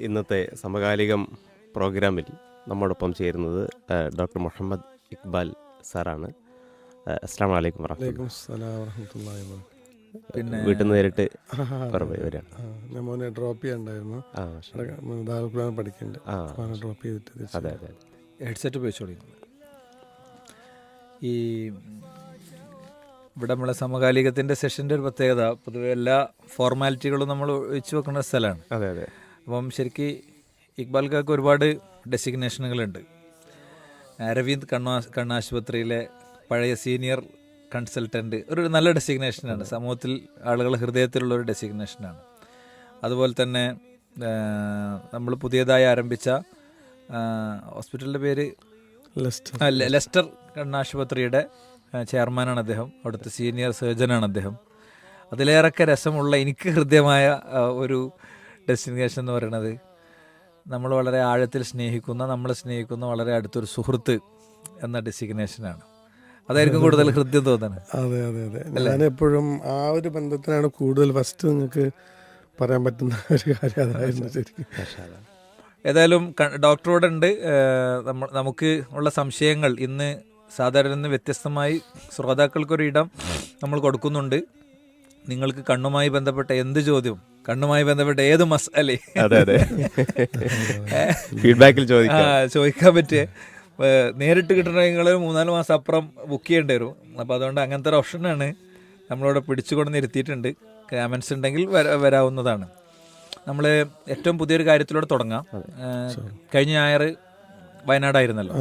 ഇന്നത്തെ സമകാലികം പ്രോഗ്രാമിൽ നമ്മോടൊപ്പം ചേരുന്നത് ഡോക്ടർ മുഹമ്മദ് ഇക്ബാൽ സാറാണ്. അസ്സലാമു അലൈക്കും വറഹ്മത്തുള്ളാഹി. പിന്നെ വീട്ടിൽ നിന്ന് നേരിട്ട് വരികയാണ്. ഞാൻ മോനെ ഡ്രോപ്പ് ചെയ്യാണ്ടായിരുന്നു, പഠിക്കുന്നുണ്ട്, ഡ്രോപ്പ് ചെയ്തിട്ട്. അതെ അതെ, ഹെഡ്സെറ്റ് ഉപയോഗിച്ചോളി. ഈ ഇവിടെ നമ്മളെ സമകാലികത്തിൻ്റെ സെഷൻ്റെ ഒരു പ്രത്യേകത, പൊതുവെ എല്ലാ ഫോർമാലിറ്റികളും നമ്മൾ ഒഴിച്ചു വെക്കുന്ന സ്ഥലമാണ്. അതെ അതെ. അപ്പം ശരിക്കും ഇക്ബാൽ കാക്ക് ഒരുപാട് ഡെസിഗ്നേഷനുകളുണ്ട്. അരവിന്ദ് കണ്ണാശുപത്രിയിലെ പഴയ സീനിയർ കൺസൾട്ടൻറ്റ് ഒരു നല്ല ഡെസിഗ്നേഷനാണ്, സമൂഹത്തിൽ ആളുകളുടെ ഹൃദയത്തിലുള്ളൊരു ഡെസിഗ്നേഷനാണ്. അതുപോലെ തന്നെ നമ്മൾ പുതിയതായി ആരംഭിച്ച ഹോസ്പിറ്റലിൻ്റെ പേര് ലെസ്റ്റർ കണ്ണാശുപത്രിയുടെ ചെയർമാനാണ് അദ്ദേഹം. അവിടുത്തെ സീനിയർ സർജനാണ് അദ്ദേഹം. അതിലേറെയൊക്കെ രസമുള്ള എനിക്ക് ഹൃദ്യമായ ഒരു ഡെസ്റ്റിനേഷൻ എന്ന് പറയുന്നത് നമ്മൾ വളരെ ആഴത്തിൽ സ്നേഹിക്കുന്ന, നമ്മളെ സ്നേഹിക്കുന്ന വളരെ അടുത്തൊരു സുഹൃത്ത് എന്ന ഡെസിഗ്നേഷനാണ്. അതായിരിക്കും കൂടുതൽ ഹൃദ്യം തോന്നുന്നത്. അതെ അതെ അതെ, ഞാൻ എപ്പോഴും ആ ഒരു ബന്ധത്തിനാണ് കൂടുതൽ ഫസ്റ്റ് നിങ്ങൾക്ക് പറയാൻ പറ്റുന്ന ഒരു കാര്യം അതായിരുന്നു ശരിക്കും. ഏതായാലും ഡോക്ടറോട് ഉണ്ട് നമുക്ക് ഉള്ള സംശയങ്ങൾ ഇന്ന് സാധാരണ നിന്ന് വ്യത്യസ്തമായി ശ്രോതാക്കൾക്കൊരു ഇടം നമ്മൾ കൊടുക്കുന്നുണ്ട്. നിങ്ങൾക്ക് കണ്ണുമായി ബന്ധപ്പെട്ട എന്ത് ചോദ്യം, കണ്ണുമായി ബന്ധപ്പെട്ട ഏത് മസാല ഫീഡ്ബാക്കിൽ ചോദിക്കാൻ പറ്റിയ നേരിട്ട് കിട്ടണമെങ്കിൽ നിങ്ങൾ 3-4 മാസം അപ്പുറം ബുക്ക് ചെയ്യേണ്ടി വരും. അപ്പോൾ അതുകൊണ്ട് അങ്ങനത്തെ ഒരു ഓപ്ഷനാണ് നമ്മളിവിടെ പിടിച്ചുകൊണ്ട് നിർത്തിയിട്ടുണ്ട്. കമൻസ് ഉണ്ടെങ്കിൽ വരാവുന്നതാണ്. നമ്മൾ ഏറ്റവും പുതിയൊരു കാര്യത്തിലൂടെ തുടങ്ങാം. കഴിഞ്ഞ ഞായർ വയനാടായിരുന്നല്ലോ.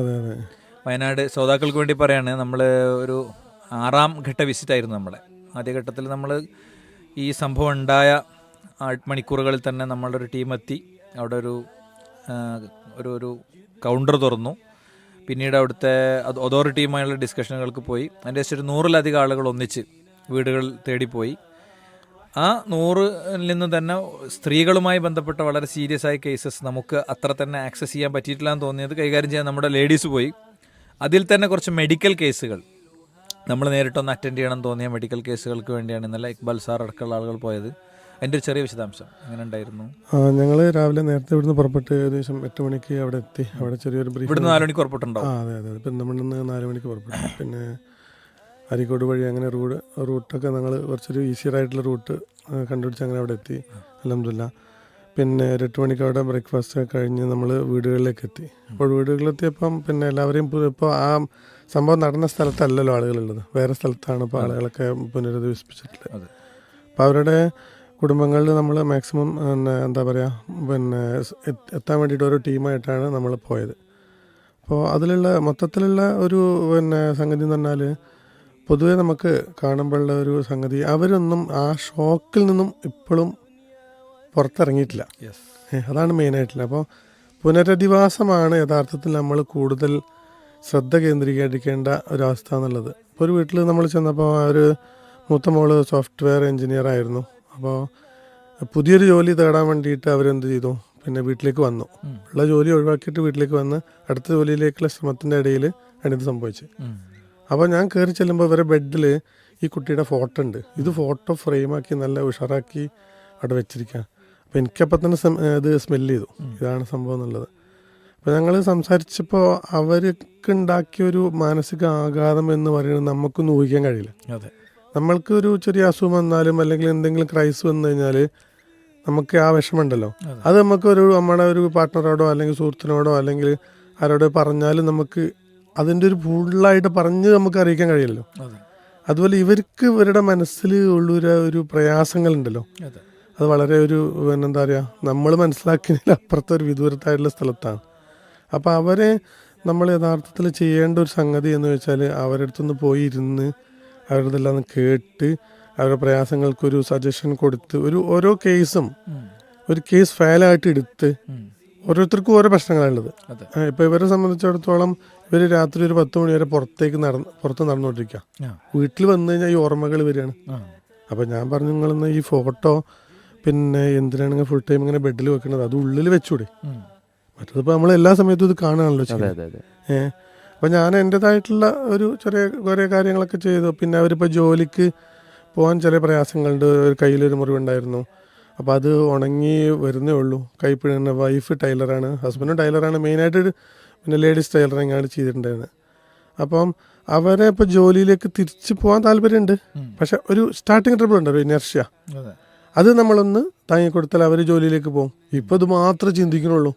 വയനാട് ശ്രോതാക്കൾക്ക് വേണ്ടി പറയാണ്, നമ്മൾ ഒരു 6ാം ഘട്ട വിസിറ്റായിരുന്നു നമ്മളെ. ആദ്യഘട്ടത്തിൽ നമ്മൾ ഈ സംഭവം ഉണ്ടായ മണിക്കൂറുകളിൽ തന്നെ നമ്മളുടെ ഒരു ടീം എത്തി അവിടെ ഒരു കൗണ്ടർ തുറന്നു. പിന്നീട് അവിടുത്തെ അതോറിറ്റിയുമായുള്ള ഡിസ്കഷനുകൾക്ക് പോയി. അതിൻ്റെ ശേഷം ഒരു 100-ലധികം ആളുകൾ ഒന്നിച്ച് വീടുകൾ തേടിപ്പോയി. ആ 100-ൽ നിന്ന് തന്നെ സ്ത്രീകളുമായി ബന്ധപ്പെട്ട വളരെ സീരിയസ് ആയ കേസസ് നമുക്ക് അത്ര തന്നെ ആക്സസ് ചെയ്യാൻ പറ്റിയിട്ടില്ല എന്ന് തോന്നിയത് കൈകാര്യം ചെയ്യാൻ നമ്മുടെ ലേഡീസ് പോയി. അതിൽ തന്നെ കുറച്ച് മെഡിക്കൽ കേസുകൾ നമ്മൾ നേരിട്ടൊന്ന് അറ്റൻഡ് ചെയ്യണം തോന്നിയ മെഡിക്കൽ കേസുകൾക്ക് വേണ്ടിയാണ് ഇന്നലെ ഇക്ബാൽ സാർ അടക്കമുള്ള ആളുകൾ പോയത്. അതിൻ്റെ ഒരു ചെറിയ വിശദാംശം എങ്ങനെ ഉണ്ടായിരുന്നു? ഞങ്ങൾ രാവിലെ നേരത്തെ ഇവിടുന്ന് പുറപ്പെട്ട് ഏകദേശം 8 മണിക്ക് അവിടെ എത്തി. അവിടെ ചെറിയൊരു ബ്രീഫ്. ഇവിടുന്ന് 4 മണിക്ക് പുറപ്പെട്ടുണ്ടോ? അതെ അതെ, ഇപ്പം നമ്മളിൽ നിന്ന് 4 മണിക്ക് പുറപ്പെട്ടു. പിന്നെ അരീക്കോട് വഴി അങ്ങനെ റൂട്ടൊക്കെ ഞങ്ങൾ കുറച്ചൊരു ഈസിയർ ആയിട്ടുള്ള റൂട്ട് കണ്ടുപിടിച്ച് അങ്ങനെ അവിടെ എത്തി, അൽഹംദുലില്ലാ. പിന്നെ 8 മണിക്ക് അവിടെ ബ്രേക്ക്ഫാസ്റ്റ് ഒക്കെ കഴിഞ്ഞ് നമ്മൾ വീടുകളിലേക്ക് എത്തി. അപ്പോൾ വീടുകളിലെത്തിയപ്പം പിന്നെ എല്ലാവരെയും ഇപ്പോൾ ആ സംഭവം നടന്ന സ്ഥലത്തല്ലല്ലോ ആളുകളുള്ളത്, വേറെ സ്ഥലത്താണ് ഇപ്പോൾ ആളുകളൊക്കെ പുനരധിവസിപ്പിച്ചിട്ടുള്ളത്. അപ്പോൾ അവരുടെ കുടുംബങ്ങളിൽ നമ്മൾ മാക്സിമം എന്താ പറയുക, പിന്നെ എത്താൻ വേണ്ടിയിട്ട് ഓരോ ടീമായിട്ടാണ് നമ്മൾ പോയത്. അപ്പോൾ അതിലുള്ള മൊത്തത്തിലുള്ള ഒരു പിന്നെ സംഗതി എന്ന് പറഞ്ഞാൽ, പൊതുവേ നമുക്ക് കാണുമ്പോഴുള്ള ഒരു സംഗതി, അവരൊന്നും ആ ഷോക്കിൽ നിന്നും ഇപ്പോഴും പുറത്തിറങ്ങിയിട്ടില്ല. അതാണ് മെയിനായിട്ടുള്ള. അപ്പോൾ പുനരധിവാസമാണ് യഥാർത്ഥത്തിൽ നമ്മൾ കൂടുതൽ ശ്രദ്ധ കേന്ദ്രീകരിക്കേണ്ട ഒരവസ്ഥ എന്നുള്ളത്. ഇപ്പോൾ ഒരു വീട്ടിൽ നമ്മൾ ചെന്നപ്പോൾ ഒരു മൂത്ത മോള് സോഫ്റ്റ്വെയർ എഞ്ചിനീയർ ആയിരുന്നു. അപ്പോൾ പുതിയൊരു ജോലി തേടാൻ വേണ്ടിയിട്ട് അവരെന്ത് ചെയ്തു, പിന്നെ വീട്ടിലേക്ക് വന്നു. ഉള്ള ജോലി ഒഴിവാക്കിയിട്ട് വീട്ടിലേക്ക് വന്ന് അടുത്ത ജോലിയിലേക്കുള്ള ശ്രമത്തിൻ്റെ ഇടയിൽ ഇത് സംഭവിച്ചു. അപ്പോൾ ഞാൻ കയറി ചെല്ലുമ്പോൾ ഇവരെ ബെഡിൽ ഈ കുട്ടിയുടെ ഫോട്ടോ ഉണ്ട്. ഇത് ഫോട്ടോ ഫ്രെയിമാക്കി നല്ല ഉഷാറാക്കി അവിടെ വെച്ചിരിക്കുക. അപ്പോൾ എനിക്കപ്പം തന്നെ ഇത് സ്മെല്ല് ചെയ്തു, ഇതാണ് സംഭവം എന്നുള്ളത്. അപ്പോൾ ഞങ്ങൾ സംസാരിച്ചപ്പോൾ അവർക്ക് ഉണ്ടാക്കിയൊരു മാനസിക ആഘാതം എന്ന് പറയുന്നത് നമുക്കൊന്നും ഊഹിക്കാൻ കഴിയില്ല. നമ്മൾക്ക് ഒരു ചെറിയ അസുഖം വന്നാലും അല്ലെങ്കിൽ എന്തെങ്കിലും ക്രൈസ് വന്നു കഴിഞ്ഞാൽ നമുക്ക് ആ വിഷമമുണ്ടല്ലോ, അത് നമുക്കൊരു നമ്മുടെ ഒരു പാർട്ട്ണറോടോ അല്ലെങ്കിൽ സുഹൃത്തിനോടോ അല്ലെങ്കിൽ ആരോടോ പറഞ്ഞാലും നമുക്ക് അതിൻ്റെ ഒരു ഫുള്ളായിട്ട് പറഞ്ഞ് നമുക്ക് അറിയിക്കാൻ കഴിയില്ലല്ലോ. അതുപോലെ ഇവർക്ക് ഇവരുടെ മനസ്സിൽ ഉള്ളൊരു പ്രയാസങ്ങളുണ്ടല്ലോ, അത് വളരെ ഒരു എന്താ പറയുക, നമ്മൾ മനസ്സിലാക്കിയതിൽ അപ്പുറത്തെ ഒരു വിദൂരത്തായിട്ടുള്ള സ്ഥലത്താണ്. അപ്പോൾ അവരെ നമ്മൾ യഥാർത്ഥത്തിൽ ചെയ്യേണ്ട ഒരു സംഗതി എന്ന് വെച്ചാൽ അവരുടെ അടുത്തൊന്ന് പോയി ഇരുന്ന് അവരുടെതെല്ലാം കേട്ട് അവരുടെ പ്രയാസങ്ങൾക്കൊരു സജഷൻ കൊടുത്ത് ഓരോ കേസും ഒരു കേസ് ഫയലായിട്ട് എടുത്ത്, ഓരോരുത്തർക്കും ഓരോ പ്രശ്നങ്ങളുള്ളത്. ഇപ്പോൾ ഇവരെ സംബന്ധിച്ചിടത്തോളം ഇവർ രാത്രി ഒരു 10 മണി വരെ പുറത്ത് നടന്നുകൊണ്ടിരിക്കുക. വീട്ടിൽ വന്നു കഴിഞ്ഞാൽ ഈ ഓർമ്മകൾ വരികയാണ്. അപ്പോൾ ഞാൻ പറഞ്ഞു, നിങ്ങളെന്ന് ഈ ഫോട്ടോ പിന്നെ എന്തിനാണ് ഇങ്ങനെ ഫുൾ ടൈം ഇങ്ങനെ ബെഡിൽ വെക്കുന്നത്, അത് ഉള്ളിൽ വെച്ചൂടെ, മറ്റേതിപ്പോൾ നമ്മൾ എല്ലാ സമയത്തും ഇത് കാണുകയാണല്ലോ ചെയ്യുന്നത്. അപ്പോൾ ഞാൻ എൻ്റെതായിട്ടുള്ള ഒരു കുറേ കാര്യങ്ങളൊക്കെ ചെയ്തു. പിന്നെ അവരിപ്പോൾ ജോലിക്ക് പോകാൻ ചില പ്രയാസങ്ങളുണ്ട്, ഒരു കയ്യിലൊരു മുറിവുണ്ടായിരുന്നു. അപ്പോൾ അത് ഉണങ്ങി വരുന്നേ ഉള്ളൂ. കൈപ്പിഴ വൈഫ് ടൈലറാണ്, ഹസ്ബൻഡും ടൈലറാണ്, മെയിനായിട്ട് പിന്നെ ലേഡീസ് ടൈലറിങ് ആണ് ചെയ്തിട്ടുണ്ടായിരുന്നത്. അപ്പം അവരെ ഇപ്പോൾ ജോലിയിലേക്ക് തിരിച്ചു പോകാൻ താല്പര്യമുണ്ട്, പക്ഷെ ഒരു സ്റ്റാർട്ടിങ് ട്രബിൾ ഉണ്ട്, ഒരു ഇനർഷ്യ. അത് നമ്മളൊന്ന് താങ്ങിക്കൊടുത്താൽ അവർ ജോലിയിലേക്ക് പോകും. ഇപ്പോൾ ഇത് മാത്രമേ ചിന്തിക്കുന്നുള്ളൂ.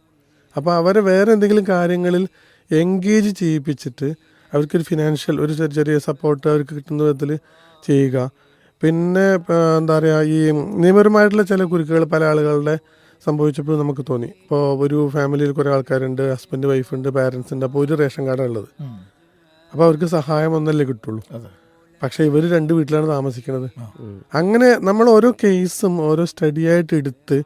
അപ്പോൾ അവരെ വേറെ എന്തെങ്കിലും കാര്യങ്ങളിൽ എൻഗേജ് ചെയ്യിപ്പിച്ചിട്ട് അവർക്കൊരു ഫിനാൻഷ്യൽ ഒരു ചെറിയ സപ്പോർട്ട് അവർക്ക് കിട്ടുന്ന വിധത്തിൽ ചെയ്യുക. പിന്നെ എന്താ പറയുക, ഈ നിയമപരമായിട്ടുള്ള ചില കുരുക്കുകൾ പല ആളുകളുടെ സംഭവിച്ചപ്പോൾ നമുക്ക് തോന്നി. ഇപ്പോൾ ഒരു ഫാമിലിയിൽ കുറേ ആൾക്കാരുണ്ട്, ഹസ്ബൻഡ്, വൈഫുണ്ട്, പാരൻസ് ഉണ്ട്. അപ്പോൾ ഒരു റേഷൻ കാർഡാണ് ഉള്ളത്. അപ്പോൾ അവർക്ക് സഹായം ഒന്നല്ലേ കിട്ടുള്ളൂ. പക്ഷേ ഇവർ 2 വീട്ടിലാണ് താമസിക്കുന്നത്. അങ്ങനെ നമ്മൾ ഓരോ കേസും ഓരോ സ്റ്റഡി ആയിട്ട് എടുത്ത്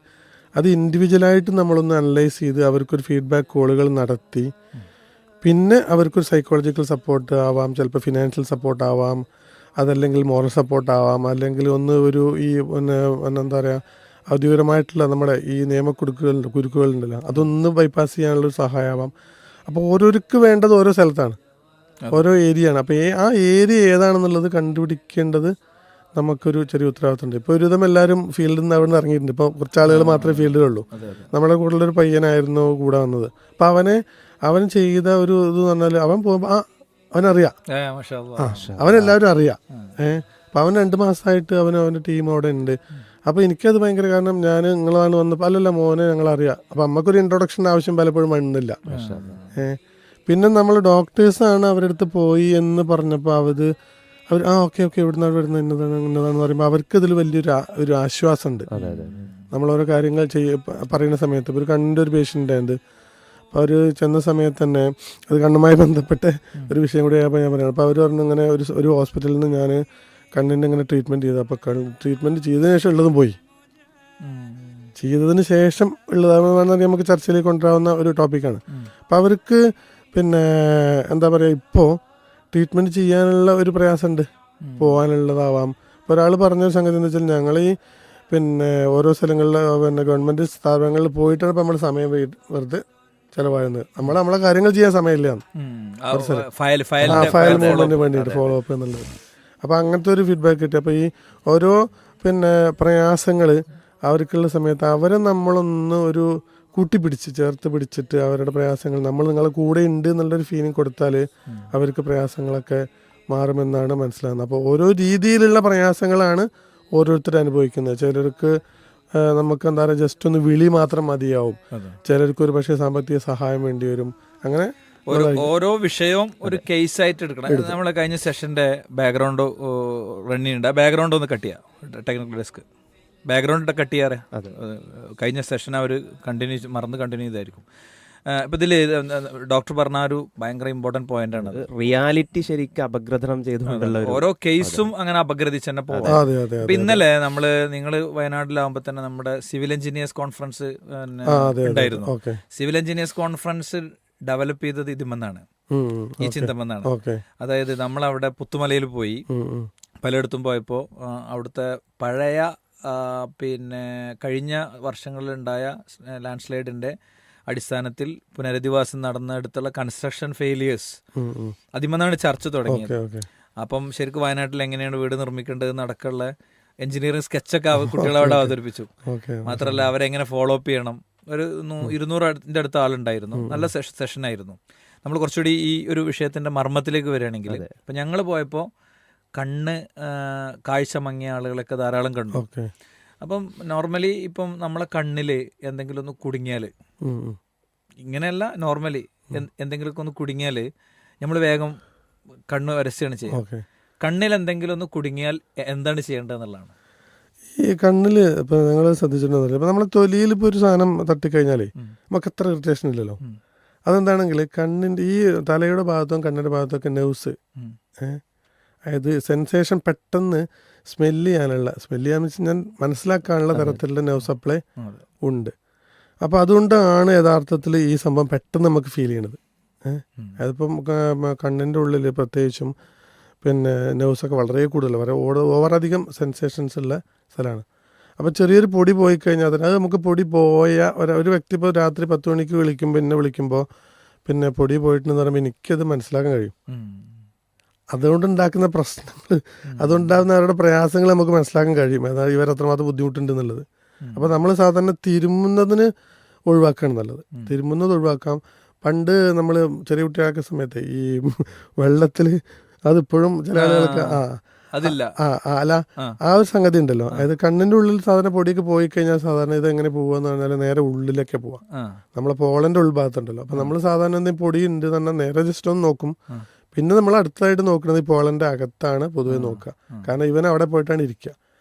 അത് ഇൻഡിവിജ്വലായിട്ട് നമ്മളൊന്ന് അനലൈസ് ചെയ്ത് അവർക്കൊരു ഫീഡ്ബാക്ക് കോളുകൾ നടത്തി പിന്നെ അവർക്കൊരു സൈക്കോളജിക്കൽ സപ്പോർട്ട് ആവാം, ചിലപ്പോൾ ഫിനാൻഷ്യൽ സപ്പോർട്ട് ആവാം, അതല്ലെങ്കിൽ മോറൽ സപ്പോർട്ട് ആവാം, അല്ലെങ്കിൽ ഒരു ഈ എന്താ പറയുക ഔദ്യോഗികമായിട്ടുള്ള നമ്മുടെ ഈ കുരുക്കുകളുണ്ടല്ലോ അതൊന്ന് ബൈപ്പാസ് ചെയ്യാനുള്ളൊരു സഹായമാവാം. അപ്പോൾ ഓരോർക്ക് വേണ്ടത് ഓരോ സ്ഥലത്താണ്, ഓരോ ഏരിയ ആണ്. അപ്പോൾ ആ ഏരിയ ഏതാണെന്നുള്ളത് കണ്ടുപിടിക്കേണ്ടത് നമുക്കൊരു ചെറിയ ഉത്തരവാദിത്തമുണ്ട്. ഇപ്പോൾ ഒരുവിധം എല്ലാവരും ഫീൽഡിൽ നിന്ന് അവിടെ നിന്ന് ഇറങ്ങിയിട്ടുണ്ട്. ഇപ്പോൾ കുറച്ച് ആളുകൾ മാത്രമേ ഫീൽഡിലുള്ളൂ. നമ്മുടെ കൂടുതലൊരു പയ്യനായിരുന്നു കൂടെ വന്നത്. അപ്പോൾ അവൻ ചെയ്ത ഒരു ഇത് പറഞ്ഞാൽ അവൻ പോകുമ്പോൾ അവനറിയാം, അവനെല്ലാവരും അറിയാം. അപ്പോൾ അവൻ 2 മാസമായിട്ട് അവൻ്റെ ടീം അവിടെ ഉണ്ട്. അപ്പോൾ എനിക്കത് ഭയങ്കര, കാരണം ഞാൻ നിങ്ങളാണ് വന്നപ്പോൾ അല്ലല്ല മോനെ ഞങ്ങളറിയാം. അപ്പോൾ നമുക്കൊരു ഇൻട്രൊഡക്ഷൻ ആവശ്യം പലപ്പോഴും വന്നില്ല. പിന്നെ നമ്മൾ ഡോക്ടേഴ്സാണ് അവരുടെ അടുത്ത് പോയി എന്ന് പറഞ്ഞപ്പോൾ അവർ ഓക്കെ ഇവിടുന്ന് വരുന്നത് ഇന്നതാണെന്ന് പറയുമ്പോൾ അവർക്ക് ഇതിൽ വലിയൊരു ആശ്വാസമുണ്ട്. നമ്മളോരോ കാര്യങ്ങൾ പറയുന്ന സമയത്ത് ഇപ്പോൾ ഒരു കണ്ണിൻ്റെ ഒരു പേഷ്യൻ്റ് ആയത്, അപ്പോൾ അവർ ചെന്ന സമയത്ത് തന്നെ അത് കണ്ണുമായി ബന്ധപ്പെട്ട ഒരു വിഷയം കൂടി ഞാൻ പറയുന്നത്. അപ്പോൾ അവർ പറഞ്ഞു ഇങ്ങനെ ഒരു ഹോസ്പിറ്റലിൽ നിന്ന് ഞാൻ കണ്ണിൻ്റെ ഇങ്ങനെ ട്രീറ്റ്മെൻറ്റ് ചെയ്തു. അപ്പോൾ ട്രീറ്റ്മെൻറ്റ് ചെയ്തതിന് ശേഷം ഉള്ളതും പോയി, ചെയ്തതിന് ശേഷം ഉള്ളതാണ് നമുക്ക് ചർച്ചയിലേക്ക് കൊണ്ടുവരാവുന്ന ഒരു ടോപ്പിക്കാണ്. അപ്പോൾ അവർക്ക് പിന്നെ എന്താ പറയുക, ഇപ്പോൾ ട്രീറ്റ്മെൻറ്റ് ചെയ്യാനുള്ള ഒരു പ്രയാസമുണ്ട്, പോകാനുള്ളതാവാം. ഇപ്പോൾ ഒരാൾ പറഞ്ഞൊരു സംഗതി എന്ന് വെച്ചാൽ ഞങ്ങൾ ഈ പിന്നെ ഓരോ സ്ഥലങ്ങളിൽ പിന്നെ ഗവൺമെൻറ് സ്ഥാപനങ്ങളിൽ പോയിട്ടാണ് ഇപ്പോൾ നമ്മൾ സമയം വെറുതെ ചിലവാകുന്നത്. നമ്മളെ കാര്യങ്ങൾ ചെയ്യാൻ സമയമില്ല, ഫയൽ മൂവ്മെൻറ്റിന് വേണ്ടിയിട്ട് ഫോളോ അപ്പ് എന്നുള്ളത്. അപ്പോൾ അങ്ങനത്തെ ഒരു ഫീഡ്ബാക്ക് കിട്ടി. അപ്പോൾ ഈ ഓരോ പിന്നെ പ്രയാസങ്ങൾ അവർക്കുള്ള സമയത്ത് അവരെ നമ്മളൊന്ന് ഒരു ചേർത്ത് പിടിച്ചിട്ട് അവരുടെ പ്രയാസങ്ങൾ നമ്മൾ നിങ്ങളെ കൂടെ ഉണ്ട് എന്നുള്ളൊരു ഫീലിംഗ് കൊടുത്താൽ അവർക്ക് പ്രയാസങ്ങളൊക്കെ മാറുമെന്നാണ് മനസ്സിലാകുന്നത്. അപ്പോൾ ഓരോ രീതിയിലുള്ള പ്രയാസങ്ങളാണ് ഓരോരുത്തർ അനുഭവിക്കുന്നത്. ചിലർക്ക് നമുക്ക് എന്താ പറയുക ജസ്റ്റ് ഒന്ന് വിളി മാത്രം മതിയാവും, ചിലർക്ക് ഒരു പക്ഷേ സാമ്പത്തിക സഹായം വേണ്ടി വരും. അങ്ങനെ ഓരോ വിഷയവും ഒരു കേസ് ആയിട്ട് എടുക്കണം. നമ്മളെ കഴിഞ്ഞ സെഷന്റെ ബാക്ക്ഗ്രൗണ്ട് റണ്ണിങ് ഉണ്ട്, ആ ബാക്ക്ഗ്രൗണ്ട് ഒന്ന് കട്ട് ചെയ്യാം. ടെക്നിക്കൽ ഡെസ്ക് ബാക്ക്ഗ്രൗണ്ട് കട്ട് ചെയ്യാറ് കഴിഞ്ഞ സെഷൻ അവർ കണ്ടിന്യൂ ചെയ്തായിരിക്കും. ഇപ്പം ഇതിൽ ഡോക്ടർ പറഞ്ഞ ഒരു ഭയങ്കര ഇമ്പോർട്ടൻറ്റ് പോയിന്റ് ആണ്, റിയാലിറ്റി ശരിക്കും അപഗ്രഥനം ചെയ്തുകൊണ്ടുള്ള ഓരോ കേസും അങ്ങനെ അപഗ്രഥിച്ച് തന്നെ പോകാം. ഇപ്പം ഇന്നലെ നിങ്ങൾ വയനാട്ടിലാകുമ്പോൾ തന്നെ നമ്മുടെ സിവിൽ എഞ്ചിനീയേഴ്സ് കോൺഫറൻസ് ഉണ്ടായിരുന്നു. സിവിൽ എഞ്ചിനീയേഴ്സ് കോൺഫറൻസ് ഡെവലപ്പ് ചെയ്തത് ഇതിമെന്നാണ്, ഈ ചിന്തമെന്നാണ്. അതായത് നമ്മളവിടെ പുത്തുമലയിൽ പോയി, പലയിടത്തും പോയപ്പോൾ അവിടുത്തെ പഴയ പിന്നെ കഴിഞ്ഞ വർഷങ്ങളിലുണ്ടായ ലാൻഡ് സ്ലൈഡിൻ്റെ അടിസ്ഥാനത്തിൽ പുനരധിവാസം നടന്നെടുത്തുള്ള കൺസ്ട്രക്ഷൻ ഫെയിലിയേഴ്സ് അതിമെന്നാണ് ചർച്ച തുടങ്ങിയത്. അപ്പം ശരിക്കും വയനാട്ടിൽ എങ്ങനെയാണ് വീട് നിർമ്മിക്കേണ്ടത് അടക്കമുള്ള എഞ്ചിനീയറിംഗ് സ്കെച്ചൊക്കെ കുട്ടികളെ അവിടെ അവതരിപ്പിച്ചു. മാത്രമല്ല അവരെങ്ങനെ ഫോളോ അപ്പ് ചെയ്യണം. ഒരു 200 അടുത്ത ആളുണ്ടായിരുന്നു. നല്ല സെഷനായിരുന്നു. നമ്മൾ കുറച്ചുകൂടി ഈ ഒരു വിഷയത്തിൻ്റെ മർമ്മത്തിലേക്ക് വരികയാണെങ്കിൽ, ഇപ്പം ഞങ്ങൾ പോയപ്പോൾ കാഴ്ച മങ്ങിയ ആളുകളൊക്കെ ധാരാളം കണ്ടു. അപ്പം നോർമലി ഇപ്പം നമ്മളെ കണ്ണിൽ എന്തെങ്കിലും ഒന്ന് കുടുങ്ങിയാൽ, ഇങ്ങനെയല്ല നോർമലി എന്തെങ്കിലുമൊക്കെ ഒന്ന് കുടുങ്ങിയാൽ നമ്മൾ വേഗം കണ്ണ് വരച്ചുകയാണ് ചെയ്യുക. കണ്ണിൽ എന്തെങ്കിലും ഒന്ന് കുടുങ്ങിയാൽ എന്താണ് ചെയ്യേണ്ടതെന്നുള്ളതാണ്. ഈ കണ്ണിൽ ഇപ്പം നിങ്ങൾ ശ്രദ്ധിച്ചിട്ടുണ്ടെന്നില്ല, ഇപ്പം നമ്മളെ തൊലിയിൽ ഇപ്പോൾ ഒരു സാധനം തട്ടിക്കഴിഞ്ഞാലേ നമുക്ക് അത്ര ഇറിറ്റേഷൻ ഇല്ലല്ലോ. അതെന്താണെങ്കിൽ കണ്ണിൻ്റെ ഈ തലയുടെ ഭാഗത്തും കണ്ണിൻ്റെ ഭാഗത്തൊക്കെ നെർവ്സ്, അതായത് സെൻസേഷൻ പെട്ടെന്ന് സ്മെല്ല് ചെയ്യാൻ വെച്ച് ഞാൻ മനസ്സിലാക്കാനുള്ള തരത്തിലുള്ള നെർവ് സപ്ലൈ ഉണ്ട്. അപ്പോൾ അതുകൊണ്ടാണ് യഥാർത്ഥത്തിൽ ഈ സംഭവം പെട്ടെന്ന് നമുക്ക് ഫീൽ ചെയ്യണത്. അതിപ്പം കണ്ണിൻ്റെ ഉള്ളിൽ പ്രത്യേകിച്ചും പിന്നെ നെർവ്സൊക്കെ വളരെ കൂടുതൽ ഓവറധികം സെൻസേഷൻസ് ഉള്ള സ്ഥലമാണ്. അപ്പോൾ ചെറിയൊരു പൊടി പോയി കഴിഞ്ഞാൽ അത് നമുക്ക് പൊടി പോയ ഒരു വ്യക്തി ഇപ്പോൾ രാത്രി 10 മണിക്ക് വിളിക്കുമ്പോൾ പിന്നെ പൊടി പോയിട്ടുണ്ടെന്ന് പറയുമ്പോൾ എനിക്കത് മനസ്സിലാക്കാൻ കഴിയും. അതുകൊണ്ടുണ്ടാക്കുന്ന പ്രശ്നങ്ങൾ, അതുകൊണ്ടാകുന്ന അവരുടെ പ്രയാസങ്ങൾ നമുക്ക് മനസ്സിലാക്കാൻ കഴിയും, അതായത് ഇവരത്രമാത്രം ബുദ്ധിമുട്ടുണ്ട് എന്നുള്ളത്. അപ്പോൾ നമ്മൾ സാധാരണ തിരുമുന്നതിന് ഒഴിവാക്കുകയാണ് നല്ലത്. തിരുമുന്നത് ഒഴിവാക്കാം. പണ്ട് നമ്മൾ ചെറിയ കുട്ടിയാക്കുന്ന സമയത്ത് ഈ വെള്ളത്തിൽ അതിപ്പോഴും ചില ആളുകൾക്ക് അതില്ല അല്ല ആ ഒരു സംഗതി ഉണ്ടല്ലോ. അതായത് കണ്ണിൻ്റെ ഉള്ളിൽ സാധാരണ പൊടിയൊക്കെ പോയി കഴിഞ്ഞാൽ സാധാരണ ഇത് എങ്ങനെ പോവാന്ന് പറഞ്ഞാൽ നേരെ ഉള്ളിലൊക്കെ പോവാം. നമ്മളെ പോളൻ്റെ ഉൾഭാഗത്തുണ്ടല്ലോ. അപ്പം നമ്മൾ സാധാരണ എന്തെങ്കിലും പൊടി ഉണ്ട് എന്ന് പറഞ്ഞാൽ നേരെ ജസ്റ്റ് ഒന്ന് നോക്കും. പിന്നെ നമ്മൾ അടുത്തതായിട്ട് നോക്കുന്നത് ഈ പോളൻ്റെ അകത്താണ് പൊതുവെ നോക്കുക. കാരണം ഇവൻ അവിടെ പോയിട്ടാണ് ഇരിക്കുക.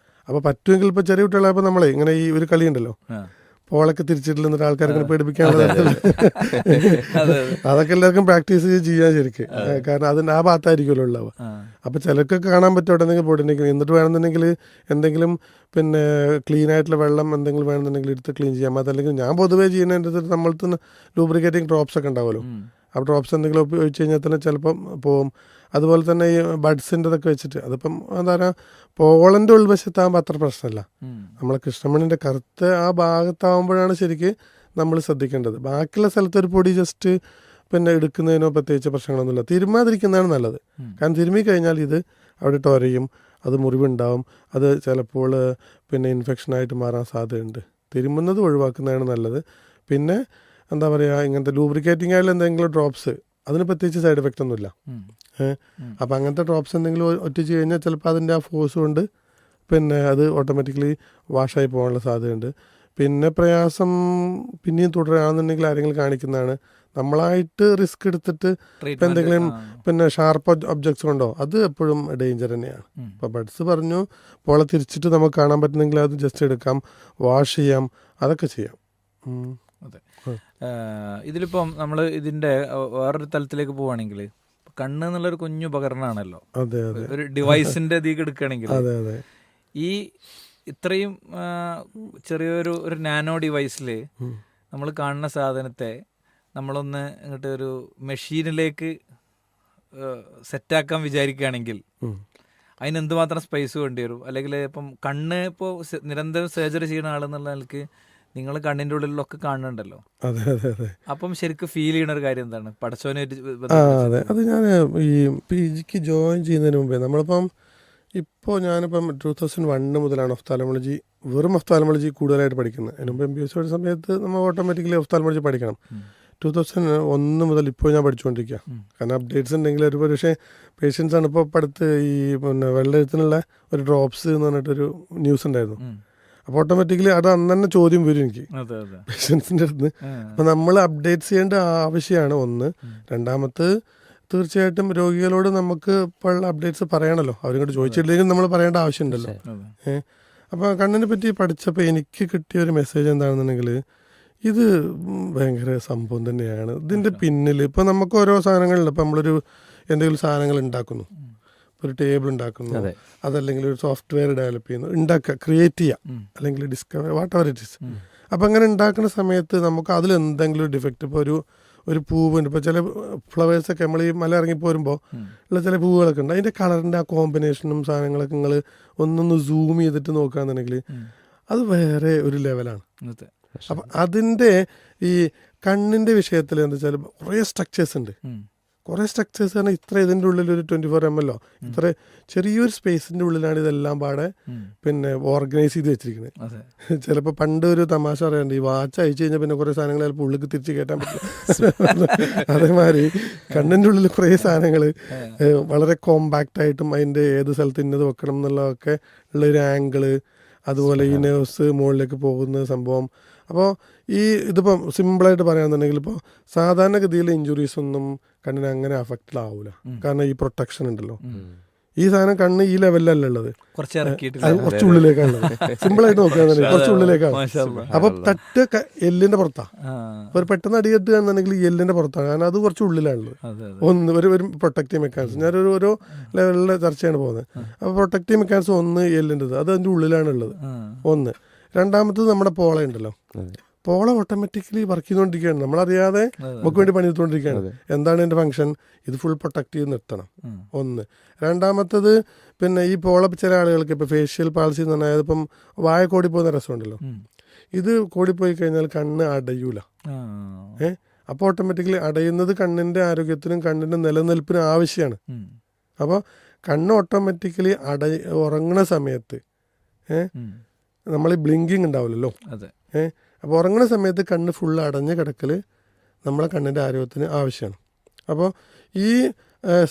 അപ്പോൾ പറ്റുമെങ്കിൽ ഇപ്പോൾ ചെറിയ കുട്ടികളായപ്പോൾ നമ്മളെ ഇങ്ങനെ ഈ ഒരു കളി ഉണ്ടല്ലോ, പോളൊക്കെ തിരിച്ചിട്ടില്ല എന്നിട്ട് ആൾക്കാരെ പേടിപ്പിക്കാനുള്ള അതൊക്കെ എല്ലാവർക്കും പ്രാക്ടീസ് ചെയ്യാൻ ശരിക്കും. കാരണം അതിൻ്റെ ആ ഭാഗത്തായിരിക്കുമല്ലോ ഉള്ളവ. അപ്പോൾ ചിലർക്കൊക്കെ കാണാൻ പറ്റും അവിടെ എന്തെങ്കിലും പൊടിയുണ്ടെങ്കിൽ. എന്നിട്ട് വേണമെന്നുണ്ടെങ്കിൽ എന്തെങ്കിലും പിന്നെ ക്ലീൻ ആയിട്ടുള്ള വെള്ളം എന്തെങ്കിലും വേണമെന്നുണ്ടെങ്കിൽ എടുത്ത് ക്ലീൻ ചെയ്യാം. അതല്ലെങ്കിൽ ഞാൻ പൊതുവേ ചെയ്യുന്നതിൻ്റെ നമ്മൾക്ക് ലൂബ്രിക്കേറ്റിംഗ് ഡ്രോപ്സ് ഒക്കെ ഉണ്ടാവുമല്ലോ, ആ ഡ്രോപ്സ് എന്തെങ്കിലും ഉപയോഗിച്ച് കഴിഞ്ഞാൽ തന്നെ ചിലപ്പം പോവും. അതുപോലെ തന്നെ ഈ ബഡ്സിൻ്റെതൊക്കെ വെച്ചിട്ട് അതിപ്പം എന്താ പറയുക, പോളൻ്റെ ഉൾവശത്താകുമ്പോൾ അത്ര പ്രശ്നമല്ല. നമ്മളെ കൃഷ്ണമണിൻ്റെ കറുത്ത ആ ഭാഗത്താകുമ്പോഴാണ് ശരിക്ക് നമ്മൾ ശ്രദ്ധിക്കേണ്ടത്. ബാക്കിയുള്ള സ്ഥലത്ത് ഒരു പൊടി ജസ്റ്റ് പിന്നെ എടുക്കുന്നതിനോ പ്രത്യേകിച്ച് പ്രശ്നങ്ങളൊന്നുമില്ല. തിരുമാതിരിക്കുന്നതാണ് നല്ലത്. കാരണം തിരുമ്മി കഴിഞ്ഞാൽ ഇത് അവിടെ ടൊരയും, അത് മുറിവുണ്ടാവും, അത് ചിലപ്പോൾ പിന്നെ ഇൻഫെക്ഷനായിട്ട് മാറാൻ സാധ്യതയുണ്ട്. തിരുമുന്നത് ഒഴിവാക്കുന്നതാണ് നല്ലത്. പിന്നെ എന്താ പറയുക, ഇങ്ങനത്തെ ലൂബ്രിക്കേറ്റിംഗ് ആയാലും എന്തെങ്കിലും ഡ്രോപ്സ് അതിന് പ്രത്യേകിച്ച് സൈഡ് എഫക്റ്റ് ഒന്നുമില്ല. അപ്പം അങ്ങനത്തെ ഡ്രോപ്സ് എന്തെങ്കിലും ഒറ്റിച്ച് കഴിഞ്ഞാൽ ചിലപ്പോൾ അതിൻ്റെ ആ ഫോഴ്സ് കൊണ്ട് പിന്നെ അത് ഓട്ടോമാറ്റിക്കലി വാഷായി പോകാനുള്ള സാധ്യതയുണ്ട്. പിന്നെ പ്രയാസം പിന്നെയും തുടരുകയാണെന്നുണ്ടെങ്കിൽ ആരെങ്കിലും കാണിക്കുന്നതാണ്. നമ്മളായിട്ട് റിസ്ക് എടുത്തിട്ട് ഇപ്പം എന്തെങ്കിലും പിന്നെ ഷാർപ്പ് ഒബ്ജക്ട്സ് കൊണ്ടോ അത് എപ്പോഴും ഡേഞ്ചർ തന്നെയാണ്. ഇപ്പോൾ ബഡ്സ് പറഞ്ഞു പോളെ തിരിച്ചിട്ട് നമുക്ക് കാണാൻ പറ്റുന്നെങ്കിൽ അത് ജസ്റ്റ് എടുക്കാം, വാഷ് ചെയ്യാം, അതൊക്കെ ചെയ്യാം. അതെ. ഇതിലിപ്പം നമ്മൾ ഇതിൻ്റെ വേറൊരു തലത്തിലേക്ക് പോവുകയാണെങ്കിൽ കണ്ണ് എന്നുള്ളൊരു കുഞ്ഞു ഉപകരണമാണല്ലോ, ഒരു ഡിവൈസിൻ്റെ ഇതിലേക്ക് എടുക്കുകയാണെങ്കിൽ ഈ ഇത്രയും ചെറിയൊരു നാനോ ഡിവൈസിൽ നമ്മൾ കാണുന്ന സാധനത്തെ നമ്മളൊന്ന് ഇങ്ങോട്ട് ഒരു മെഷീനിലേക്ക് സെറ്റാക്കാൻ വിചാരിക്കുകയാണെങ്കിൽ അതിന് എന്തുമാത്രം സ്പേസ് വേണ്ടി വരും? അല്ലെങ്കിൽ ഇപ്പം കണ്ണ് ഇപ്പോൾ നിരന്തരം സർജറി ചെയ്യുന്ന ആളെന്നുള്ള നിലക്ക് നിങ്ങൾ കണ്ണിൻ്റെ ഉള്ളിലൊക്കെ കാണുന്നുണ്ടല്ലോ. അതെ അതെ അതെ. അപ്പം ശരിക്കും ഫീൽ ചെയ്യുന്ന ഒരു കാര്യം എന്താണ്? പടച്ചോനായിട്ട് അതെ, അത് ഞാൻ ഈ PGക്ക് ജോയിൻ ചെയ്യുന്നതിന് മുമ്പേ നമ്മളിപ്പം ഇപ്പോൾ ഞാനിപ്പം 2001 മുതലാണ് ഒഫ്താലമോളജി, വെറും ഒഫ്താലമോളജി കൂടുതലായിട്ട് പഠിക്കുന്നത്. അതിന് മുമ്പ് MBBS പഠിച്ച സമയത്ത് നമ്മൾ ഓട്ടോമാറ്റിക്കലി ഒഫ്താലമോളജി പഠിക്കണം. 2001 മുതൽ ഇപ്പോൾ ഞാൻ പഠിച്ചുകൊണ്ടിരിക്കുക. കാരണം അപ്ഡേറ്റ്സ് ഉണ്ടെങ്കിൽ ഒരു പക്ഷേ പേഷ്യൻസാണ് ഇപ്പോൾ അടുത്ത് ഈ പിന്നെ വെള്ളെഴുത്തിനുള്ള ഒരു ഡ്രോപ്സ് എന്ന് പറഞ്ഞിട്ടൊരു ന്യൂസ് ഉണ്ടായിരുന്നു. അപ്പോൾ ഓട്ടോമാറ്റിക്കലി അത് അന്ന് തന്നെ ചോദ്യം വരും എനിക്ക് പേഷ്യൻസിൻ്റെ അടുത്ത്. അപ്പോൾ നമ്മൾ അപ്ഡേറ്റ്സ് ചെയ്യേണ്ട ആവശ്യമാണ് ഒന്ന്. രണ്ടാമത് തീർച്ചയായിട്ടും രോഗികളോട് നമുക്ക് ഇപ്പോൾ ഉള്ള അപ്ഡേറ്റ്സ് പറയണമല്ലോ. അവരിങ്ങോട്ട് ചോദിച്ചിട്ടില്ലെങ്കിൽ നമ്മൾ പറയേണ്ട ആവശ്യമുണ്ടല്ലോ. അപ്പോൾ കണ്ണിനെ പറ്റി പഠിച്ചപ്പോൾ എനിക്ക് കിട്ടിയ ഒരു മെസ്സേജ് എന്താണെന്നുണ്ടെങ്കിൽ ഇത് ഭയങ്കര സംഭവം തന്നെയാണ്. ഇതിൻ്റെ പിന്നിൽ ഇപ്പോൾ നമുക്ക് ഓരോ സാധനങ്ങളിലും ഇപ്പോൾ നമ്മളൊരു എന്തെങ്കിലും സാധനങ്ങൾ ഉണ്ടാക്കുന്നു, ഒരു ടേബിൾ ഉണ്ടാക്കുന്നു, അതല്ലെങ്കിൽ ഒരു സോഫ്റ്റ്വെയർ ഡെവലപ്പ് ചെയ്യുന്നു, ഉണ്ടാക്കുക, ക്രിയേറ്റ് ചെയ്യുക, അല്ലെങ്കിൽ discover what ever it is. അപ്പം അങ്ങനെ ഉണ്ടാക്കുന്ന സമയത്ത് നമുക്ക് അതിൽ എന്തെങ്കിലും ഒരു ഡിഫക്റ്റ്, ഇപ്പോൾ ഒരു പൂവുണ്ട്, ഇപ്പോൾ ചില ഫ്ലവേഴ്സൊക്കെ നമ്മൾ ഈ മല ഇറങ്ങി പോരുമ്പോൾ ഉള്ള ചില പൂവുകളൊക്കെ ഉണ്ട്, അതിൻ്റെ കളറിൻ്റെ ആ കോമ്പിനേഷനും സാധനങ്ങളൊക്കെ നിങ്ങൾ ഒന്നൊന്ന് സൂം ചെയ്തിട്ട് നോക്കുകയാണെന്നുണ്ടെങ്കിൽ അത് വേറെ ഒരു ലെവലാണ്. അപ്പം അതിൻ്റെ ഈ കണ്ണിൻ്റെ വിഷയത്തിൽ എന്താ വെച്ചാൽ കുറേ സ്ട്രക്ചേഴ്സ് ഉണ്ട്. കുറേ സ്ട്രക്ചേഴ്സ് പറഞ്ഞാൽ ഇത്ര ഇതിൻ്റെ ഉള്ളിൽ ഒരു 24 ml ഇത്ര ചെറിയൊരു സ്പേസിൻ്റെ ഉള്ളിലാണ് ഇതെല്ലാം പാടെ പിന്നെ ഓർഗനൈസ് ചെയ്ത് വെച്ചിരിക്കുന്നത്. ചിലപ്പോൾ പണ്ട് ഒരു തമാശ പറയാറുണ്ട്, ഈ വാച്ച് അയച്ചു കഴിഞ്ഞാൽ പിന്നെ കുറേ സാധനങ്ങൾ ചിലപ്പോൾ ഉള്ളിൽ തിരിച്ച് കയറ്റാൻ പറ്റില്ല. അതേമാതിരി കണ്ണിൻ്റെ ഉള്ളിൽ കുറേ സാധനങ്ങൾ വളരെ കോമ്പാക്റ്റ് ആയിട്ടും അതിൻ്റെ ഏത് സ്ഥലത്ത് ഇന്നത് വെക്കണം എന്നുള്ളതൊക്കെ ഉള്ളൊരു ആംഗിള്, അതുപോലെ ഈ നെർവ്സ് മുകളിലേക്ക് പോകുന്ന സംഭവം. അപ്പോൾ ഇതിപ്പം സിമ്പിളായിട്ട് പറയുകയാണെന്നുണ്ടെങ്കിൽ ഇപ്പോൾ സാധാരണഗതിയിൽ ഇഞ്ചുറീസ് ഒന്നും കണ്ണിന് അങ്ങനെ അഫക്റ്റഡ് ആവില്ല. കാരണം ഈ പ്രൊട്ടക്ഷൻ ഉണ്ടല്ലോ. ഈ സാധനം കണ്ണ് ഈ ലെവലിലല്ല ഉള്ളത്, അത് കുറച്ച് ഉള്ളിലേക്കാണ്. സിമ്പിളായിട്ട് നോക്കുകയാണെന്നുണ്ടെങ്കിൽ കുറച്ച് ഉള്ളിലേക്കാണ്. അപ്പം തട്ട് എല്ലിൻ്റെ പുറത്താണ്. ഒരു പെട്ടെന്ന് അടികെട്ട് കാണുന്നുണ്ടെങ്കിൽ ഈ എല്ലിൻ്റെ പുറത്താണ്, കാരണം അത് കുറച്ച് ഉള്ളിലാണുള്ളത്. ഒരു പ്രൊട്ടക്റ്റീവ് മെക്കാനിസം ഞാനൊരു ഓരോ ലെവലിലെ ചർച്ചയാണ് പോകുന്നത്. അപ്പോൾ പ്രൊട്ടക്റ്റീവ് മെക്കാനിസം ഒന്ന് എല്ലിൻ്റെത്, അത് അതിൻ്റെ ഉള്ളിലാണ് ഉള്ളത് ഒന്ന്. രണ്ടാമത്തത് നമ്മുടെ പോള ഉണ്ടല്ലോ, പോള ഓട്ടോമാറ്റിക്കലി വർക്ക് ചെയ്തുകൊണ്ടിരിക്കുകയാണ്, നമ്മളറിയാതെ നമുക്ക് വേണ്ടി പണിയെടുത്തുകൊണ്ടിരിക്കുകയാണ്. എന്താണ് എൻ്റെ ഫംഗ്ഷൻ? ഇത് ഫുൾ പ്രൊട്ടക്റ്റ് ചെയ്ത് നിർത്തണം ഒന്ന്. രണ്ടാമത്തത് പിന്നെ ഈ പോള ചില ആളുകൾക്ക് ഇപ്പോൾ ഫേഷ്യൽ പാൾസി എന്ന് പറഞ്ഞാൽ ഇപ്പം വായ കോടിപ്പോകുന്ന രസമുണ്ടല്ലോ, ഇത് കോടിപ്പോയി കഴിഞ്ഞാൽ കണ്ണ് അടയൂല. അപ്പോൾ ഓട്ടോമാറ്റിക്കലി അടയുന്നത് കണ്ണിൻ്റെ ആരോഗ്യത്തിനും കണ്ണിൻ്റെ നിലനിൽപ്പിനും ആവശ്യമാണ്. അപ്പോൾ കണ്ണ് ഓട്ടോമാറ്റിക്കലി ഉറങ്ങുന്ന സമയത്ത് നമ്മൾ ഈ ബ്ലിങ്കിങ് ഉണ്ടാവില്ലല്ലോ. അതെ. അപ്പോൾ ഉറങ്ങുന്ന സമയത്ത് കണ്ണ് ഫുള്ള് അടഞ്ഞ് കിടക്കൽ നമ്മളെ കണ്ണിൻ്റെ ആരോഗ്യത്തിന് ആവശ്യമാണ്. അപ്പോൾ ഈ